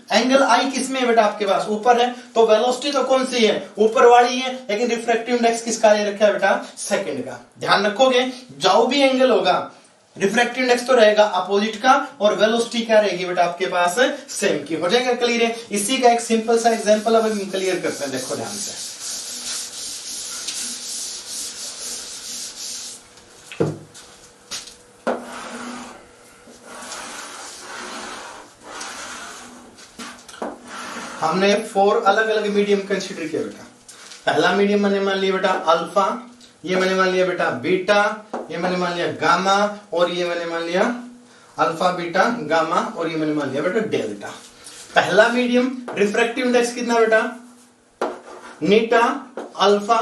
एंगल आई किस में है बेटा आपके पास ऊपर है, तो वेलोसिटी तो कौन सी है ऊपर वाली है, लेकिन रिफ्रैक्टिव इंडेक्स किसका ले रखा है बेटा सेकंड का। ध्यान रखोगे, जो भी एंगल होगा रिफ्रैक्टिव इंडेक्स तो रहेगा अपोजिट का, और वेलोसिटी क्या रहेगी बेटा आपके पास सेम की। हो जाएगा क्लियर है। इसी का एक सिंपल सा एग्जांपल अब हम क्लियर करते हैं, देखो ध्यान से। हमने 4 अलग अलग मीडियम कंसीडर किया बेटा। पहला मीडियम मैंने मान लिया बेटा अल्फा, ये मैंने मान लिया बेटा बीटा, ये मैंने मान लिया गामा, और ये मैंने मान लिया अल्फा बीटा गामा, और ये मैंने मान लिया बेटा डेल्टा। पहला मीडियम रिफ्रैक्टिव इंडेक्स कितना बेटा, नीटा अल्फा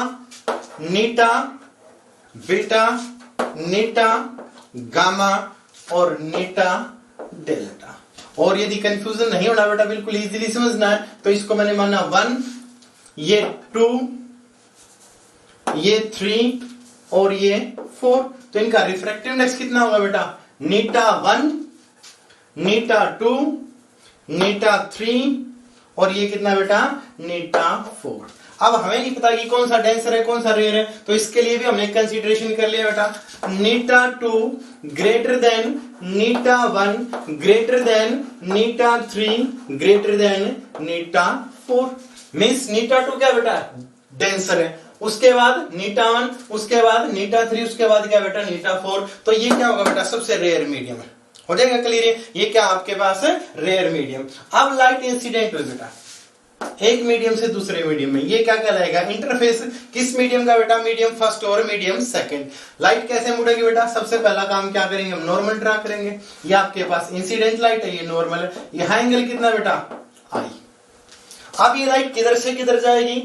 नीटा बीटा नीटा गामा और नीटा डेल्टा। और यदि कंफ्यूजन नहीं होना बेटा, बिल्कुल इजीली समझना है, तो इसको मैंने माना 1, ये 2, ये 3 और ये 4। तो इनका रिफ्रैक्टिव इंडेक्स कितना होगा बेटा, नीटा 1 नीटा 2 नीटा 3 और ये कितना बेटा नीटा 4। अब हमें नहीं पता कि कौन सा डेंसर है कौन सा रेयर है, तो इसके लिए भी हमने कंसीडरेशन कर लिया बेटा, नीटा 2 ग्रेटर देन नीटा 1 ग्रेटर देन नीटा 3 ग्रेटर देन नीटा 4। मींस नीटा 2 क्या बेटा डेंसर है, उसके बाद नीटा 1, उसके बाद नीटा 3, उसके बाद क्या बेटा नीटा 4। तो ये क्या होगा बेटा सबसे रेयर मीडियम है। हो जाएगा क्लियर है, ये क्या आपके पास है रेयर मीडियम। अब लाइट इंसिडेंट हुई बेटा, एक मीडियम से दूसरे मीडियम में, ये क्या कहलाएगा इंटरफेस। किस मीडियम का बेटा, मीडियम फर्स्ट और मीडियम सेकंड। लाइट कैसे मुड़ेगी बेटा, सबसे पहला काम क्या करेंगे हम, नॉर्मल ड्रा करेंगे। ये आपके पास इंसिडेंट लाइट है, ये नॉर्मल है, यहां एंगल कितना बेटा आई। अब ये लाइट किधर से किधर जाएगी,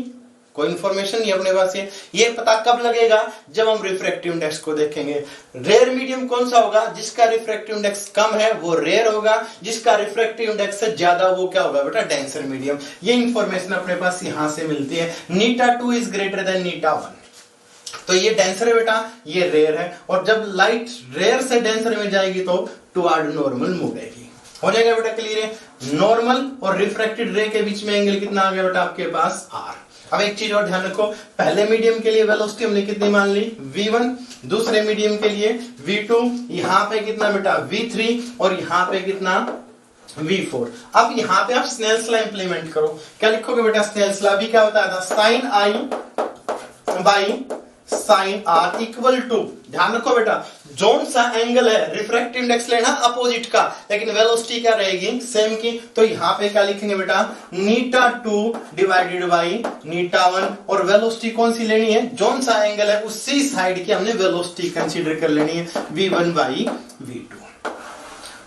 कोई इंफॉर्मेशन नहीं अपने पास। ये पता कब लगेगा, जब हम रिफ्रैक्टिव इंडेक्स को देखेंगे। रेयर मीडियम कौन सा होगा, जिसका रिफ्रैक्टिव इंडेक्स कम है वो रेयर होगा, जिसका रिफ्रैक्टिव इंडेक्स से ज्यादा वो क्या होगा बेटा, डेंसर मीडियम। ये इंफॉर्मेशन अपने पास यहां से मिलती है। नीटा 2 इज ग्रेटर देन नीटा 1, तो ये डेंसर है बेटा, ये रेयर है। और जब लाइट रेयर से डेंसर में जाएगी तो टुवर्ड नॉर्मल मुड़ेगी। हो जाएगा बेटा क्लियर है। नॉर्मल और रिफ्रैक्टेड रे के बीच में एंगल कितना आ गया बेटा आपके पास, आर। अब एक चीज और ध्यान रखो, पहले मीडियम के लिए वेलोसिटी हमने कितनी मान ली, v1, दूसरे मीडियम के लिए v2, यहां पे कितना बेटा v3, और यहां पे कितना v4। अब यहां पे आप स्नेल्स लॉ इंप्लीमेंट करो। क्या लिखोगे बेटा, स्नेल्स लॉ भी क्या होता था, sine I by sine R equal to, ध्यान रखो बेटा जोन सा एंगल है, रिफ्रैक्टिव इंडेक्स लेना अपोजिट का, लेकिन वेलोसिटी क्या रहेगी सेम की। तो यहां पे क्या लिखेंगे बेटा, नीटा 2 डिवाइडेड बाई नीटा 1, और वेलोसिटी कौन सी लेनी है, जोन सा एंगल है उसी साइड की हमने वेलोसिटी कंसीडर कर लेनी है, v1 बाई v2।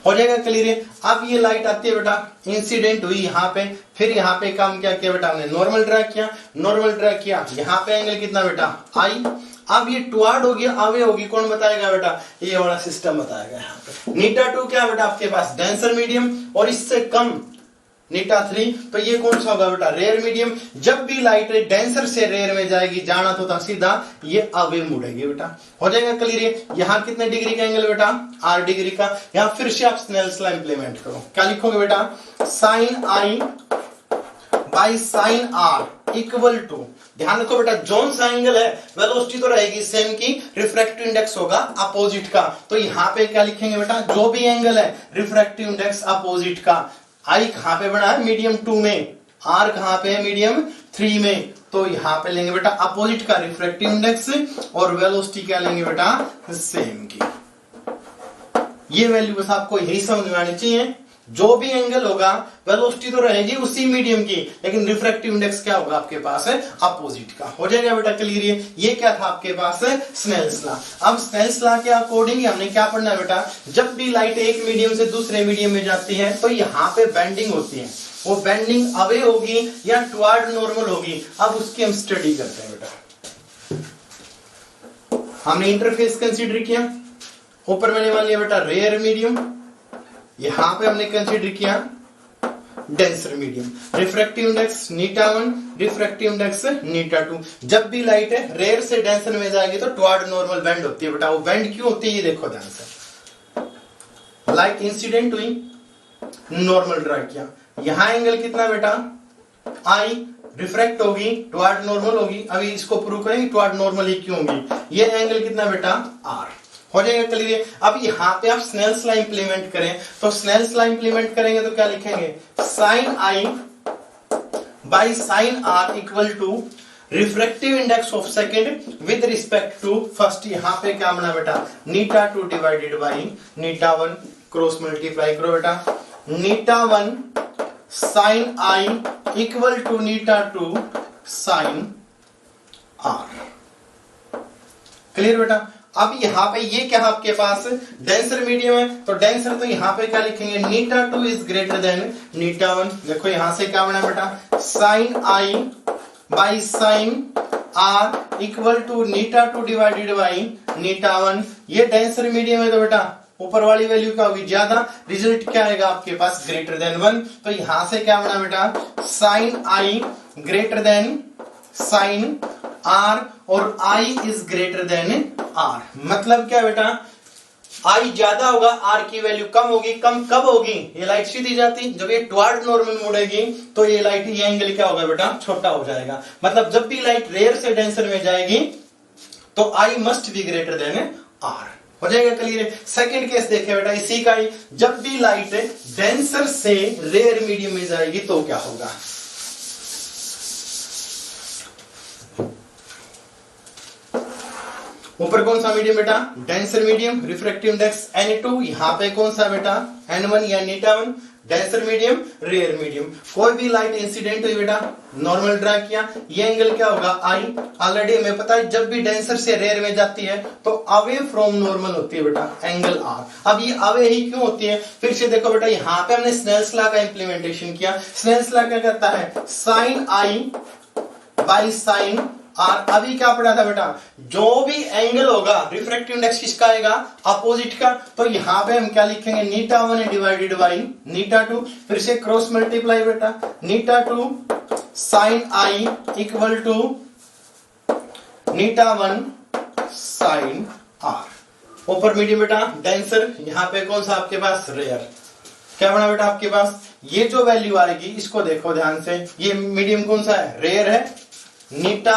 हो जाएगा क्लियर है। अब ये लाइट आती है बेटा, इंसिडेंट हुई यहाँ पे, फिर यहाँ पे काम क्या किया बेटा हमने, नॉर्मल ड्रा किया, नॉर्मल ड्रा किया, यहाँ पे एंगल कितना बेटा आई। अब ये टुवर्ड होगी आवे होगी, कौन बताएगा बेटा, ये वाला सिस्टम बताएगा। यहाँ पे नीटा 2 क्या बेटा आपके पास, डेंसर मीडियम, और इससे कम नीटा 3, तो ये कौन सा होगा बेटा, रेयर मीडियम। जब भी लाइट डेंसर से रेयर में जाएगी, जाना तो सीधा ये अवे मुड़ेगी बेटा। हो जाएगा क्लियर। यहाँ कितने डिग्री का एंगल बेटा, 8 डिग्री का। यहाँ फिर से आप स्नेल्स लॉ इंप्लीमेंट करो। क्या लिखोगे बेटा, sine I by sine R equal to, ध्यान रखो बेटा जोन सा एंगल है, वेलोसिटी तो रहेगी सेम की, रिफ्रैक्टिव इंडेक्स होगा अपोजिट का। तो यहाँ पे क्या लिखेंगे बेटा, जो भी एंगल है रिफ्रैक्टिव इंडेक्स अपोजिट का। आई कहां पे बना है, मीडियम 2 में, आर कहां पे है, मीडियम 3 में। तो यहां पे लेंगे बेटा अपोजिट का रिफ्रैक्टिव इंडेक्स, और वेलोसिटी क्या लेंगे बेटा, सेम की। ये वैल्यू बस आपको यही समझ में आनी चाहिए, जो भी एंगल होगा वेलोसिटी तो रहेगी उसी मीडियम की, लेकिन रिफ्रैक्टिव इंडेक्स क्या होगा आपके पास है, अपोजिट का। हो जाएगा बेटा क्लियर। ये क्या था आपके पास है, स्नेल्स लॉ। अब स्नेल्स लॉ के अकॉर्डिंग हमने क्या पढ़ना है बेटा, जब भी लाइट एक मीडियम से दूसरे मीडियम में जाती है तो यहाँ पे बेंडिंग होती है, वो बेंडिंग अवे होगी या टुवर्ड नॉर्मल होगी। अब उसकी हम स्टडी करते हैं बेटा। हमने इंटरफेस कंसीडर किया, ऊपर मैंने मान लिया बेटा रेयर मीडियम, यहां पे हमने कंसीडर किया डेंसर मीडियम। रिफ्रैक्टिव इंडेक्स नीटा 1, रिफ्रैक्टिव इंडेक्स नीटा 2। जब भी लाइट है रेयर से डेंसर में जाएगी तो टुवर्ड नॉर्मल बेंड होती है बेटा। वो बेंड क्यों होती है ये देखो ध्यान से। लाइट इंसिडेंट हुई, नॉर्मल ड्रा किया, यहां एंगल कितना बेटा आई, रिफ्रैक्ट होगी टुवर्ड नॉर्मल होगी। अभी इसको प्रूव करेंगे टुवर्ड नॉर्मल ही क्यों होगी। ये एंगल कितना बेटा आर। हो जाएगा क्लियर। अब यहाँ पे आप स्नेल्स लॉ इंप्लीमेंट करें, तो स्नेल्स लॉ इंप्लीमेंट करेंगे तो क्या लिखेंगे, sine I by sine R equal to refractive index of second with respect to first. यहाँ पे क्या बना बेटा, नीटा 2 डिवाइडेड बाई नीटा 1, क्रॉस मल्टीप्लाई करो बेटा, नीटा 1 साइन आई इक्वल टू नीटा 2 साइन आर। क्लियर बेटा। अब यहाँ पे ये क्या है आपके पास, डेंसर मीडियम है, तो डेंसर तो यहाँ पे क्या लिखेंगे, नीटा 2 इज ग्रेटर देन नीटा 1। देखो यहां से क्या बना बेटा, sine I by sine R equal to नीटा 2 डिवाइडेड बाई नीटा 1। ये डेंसर मीडियम है तो बेटा ऊपर वाली वैल्यू क्या होगी ज्यादा, रिजल्ट क्या आएगा आपके पास ग्रेटर देन 1। तो यहां से क्या बना बेटा, sine I greater than sine R, और I is greater than R. मतलब क्या बेटा, आई ज्यादा होगा, आर की वैल्यू कम होगी। कम कब होगी, ये लाइट सीधी जाती, जब ये टुवर्ड नॉर्मल मुड़ेगी तो ये लाइट, ये एंगल क्या होगा बेटा, छोटा हो जाएगा। मतलब जब भी लाइट रेयर से डेंसर में जाएगी तो I must be greater than R. हो जाएगा क्लियर। सेकंड केस देखे बेटा इसी का ही, जब भी लाइट डेंसर से रेयर मीडियम में जाएगी तो क्या होगा। ऊपर कौन सा मीडियम बेटा, denser medium, refractive index N2, यहाँ पे कौन सा बेटा N1 या नीटा 1, डेंसर मीडियम, रेयर मीडियम। कोई भी लाइट इंसिडेंट हुई बेटा, नॉर्मल ड्रा किया, ये एंगल क्या होगा I। ऑलरेडी हमें पता है जब भी डेंसर से रेयर में जाती है तो अवे फ्रॉम नॉर्मल होती है बेटा, एंगल R। अब ये अवे ही क्यों होती है, फिर से देखो बेटा, यहाँ पे हमने स्नेल्स लॉ का इंप्लीमेंटेशन किया। स्नेल्स लॉ क्या कहता है, sine I by sine R। अभी क्या पढ़ा था बेटा, जो भी एंगल होगा रिफ्रैक्टिव इंडेक्स किसका आएगा, अपोजिट का। तो यहाँ पे हम क्या लिखेंगे, नीटा 1 डिवाइडेड बाई नीटा 2, फिर से क्रॉस मल्टीप्लाई बेटा, नीटा 2 साइन I इक्वल टू नीटा 1 साइन R। ऊपर मीडियम बेटा डेंसर, यहाँ पे कौन सा आपके पास रेयर। क्या बना बेटा आपके पास, ये जो वैल्यू आएगी इसको देखो ध्यान से, ये मीडियम कौन सा है, रेयर है, नीटा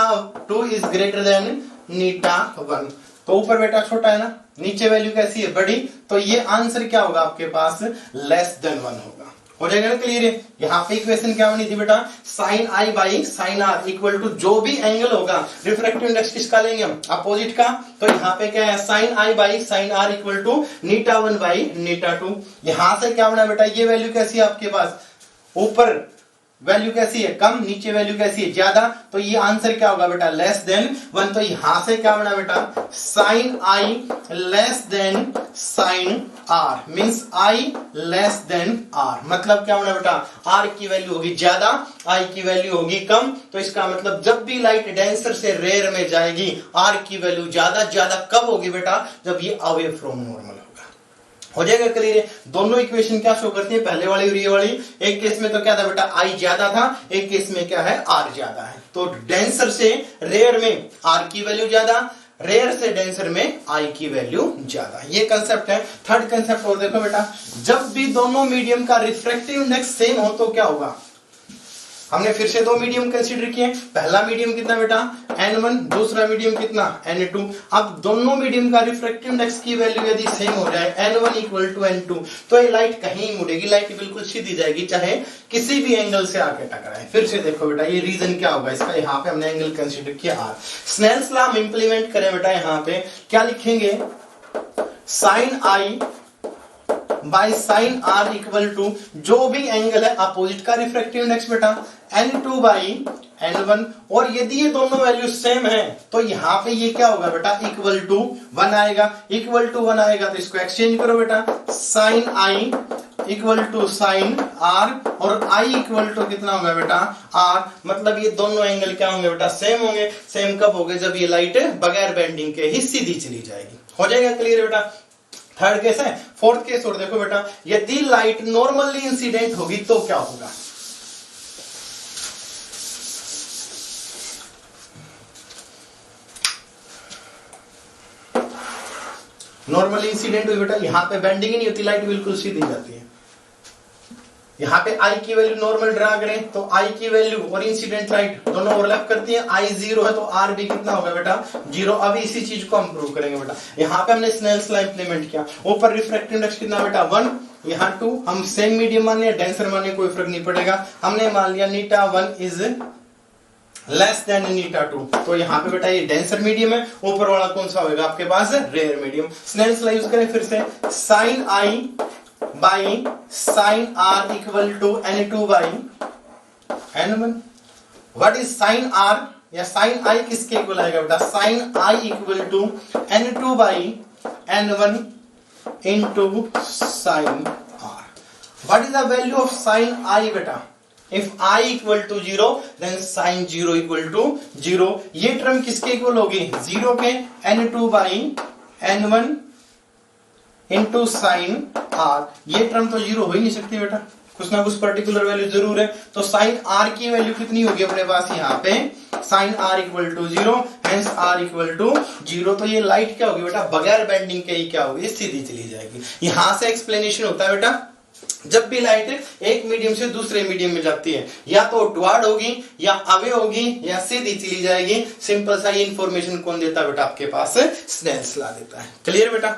2 इज ग्रेटर देन नीटा 1। तो ऊपर बेटा छोटा है ना, नीचे वैल्यू कैसी है, बड़ी, तो ये आंसर क्या होगा आपके पास, लेस देन 1 होगा। हो जाएगा ना क्लियर है। यहाँ पे इक्वेशन क्या बनी थी बेटा, sine I by sine R equal to जो भी एंगल होगा रिफ्रैक्टिव इंडेक्स किसका लेंगे हम, अपोजिट का। तो यहाँ पे क्या है, sine I by sine R equal to नीटा 1 बाई नीटा 2। यहां से क्या बना बेटा, ये वैल्यू कैसी है आपके पास, ऊपर वैल्यू कैसी है कम, नीचे वैल्यू कैसी है ज्यादा, तो ये आंसर क्या होगा बेटा, लेस देन 1। तो यहां से क्या बना बेटा, sine I less than sine R means I less than R। मतलब क्या बना बेटा, R की वैल्यू होगी ज्यादा, I की वैल्यू होगी कम। तो इसका मतलब जब भी लाइट डेंसर से रेयर में जाएगी R की वैल्यू ज्यादा, ज्यादा कब होगी बेटा, जब ये अवे फ्रॉम नॉर्मल होगा। हो जाएगा क्लियर है। दोनों इक्वेशन क्या शो करती है, पहले वाली और ये वाली। एक केस में तो क्या था बेटा, I ज्यादा था, एक केस में क्या है, R ज्यादा है। तो डेंसर से रेयर में R की वैल्यू ज्यादा, रेयर से डेंसर में I की वैल्यू ज्यादा। ये कंसेप्ट है। थर्ड कंसेप्ट और देखो बेटा, जब भी दोनों मीडियम का रिफ्रैक्टिव इंडेक्स सेम हो तो क्या होगा। हमने फिर से दो मीडियम कंसीडर किए, पहला मीडियम कितना बेटा N1, दूसरा मीडियम कितना N2। अब दोनों मीडियम का रिफ्रैक्टिव इंडेक्स की वैल्यू यदि सेम हो जाए N1 इक्वल टू N2, तो ये लाइट कहीं मुड़ेगी, लाइट बिल्कुल सीधी जाएगी, चाहे किसी भी एंगल से आके टकराए। फिर से देखो बेटा, ये रीजन क्या होगा इसका, यहाँ पे हमने एंगल कंसीडर किया R। स्नेल्स लॉ हम इंप्लीमेंट करें बेटा, यहाँ पे क्या लिखेंगे, sine I by sine R equal to जो भी एंगल है अपोजिट का रिफ्रैक्टिव इंडेक्स बेटा N2 बाई N1। और यदि ये दोनों वैल्यू सेम है तो यहाँ पे ये क्या होगा बेटा, इक्वल टू 1 आएगा। इक्वल टू 1 आएगा तो इसको एक्सचेंज करो बेटा, sine I equal to sine R और I इक्वल टू कितना होगा बेटा R। मतलब ये दोनों एंगल क्या होंगे बेटा, सेम होंगे। सेम कब होंगे, जब ये लाइट बगैर बेंडिंग के ही सीधी चली जाएगी। हो जाएगा क्लियर बेटा। थर्ड केस है। फोर्थ केस और देखो बेटा, यदि लाइट नॉर्मली इंसिडेंट होगी तो क्या होगा। नॉर्मली इंसिडेंट हुई बेटा, यहां पे बेंडिंग ही नहीं होती, लाइट बिल्कुल सीधी जाती है। यहाँ पे I की वैल्यू नॉर्मल ड्रा करें तो I की वैल्यू और इंसिडेंट लाइट दोनों ओवरलैप करती है। I 0 है तो R भी कितना होगा बेटा 0। अभी इसी चीज को हम प्रूव करेंगे बेटा। यहाँ पे हमने स्नेल्स लॉ इंप्लीमेंट किया। ऊपर रिफ्रैक्टिव इंडेक्स कितना बेटा 1, यहाँ 2। हम सेम मीडियम माने डेंसर माने कोई फर्क नहीं पड़ेगा। हमने मान लिया नीटा 1 इज लेस देन नीटा 2, तो यहाँ पे बेटा ये डेंसर मीडियम है। ऊपर वाला कौन सा होगा आपके पास, rare medium. Snell's law use करें फिर से, sine I by sine R equal to N2 by N1। What is sine R या साइन I किसके इक्वल आएगा बेटा, sine I equal to N2 by N1 into sine R। What is the value of sine I बेटा, if I equal to 0 then sine 0 equal to 0। ये term किसके equal होगी, 0 के, N2 by N1 into sine R। ये term तो 0 हो ही नहीं सकती बेटा, कुछ ना कुछ पर्टिकुलर वैल्यू जरूर है। तो साइन R की वैल्यू कितनी होगी अपने पास, यहाँ पे sine R equal to 0, hence R equal to 0। तो ये लाइट क्या होगी बेटा, बगैर बेंडिंग के ही क्या होगी, सीधी चली जाएगी। यहां से एक्सप्लेनेशन होता है बेटा, जब भी लाइट एक मीडियम से दूसरे मीडियम में जाती है, या तो टुवार्ड होगी या अवे होगी या सीधी चली जाएगी। सिंपल सा ये इंफॉर्मेशन कौन देता है बेटा, आपके पास स्नेल्स लॉ देता है। क्लियर बेटा।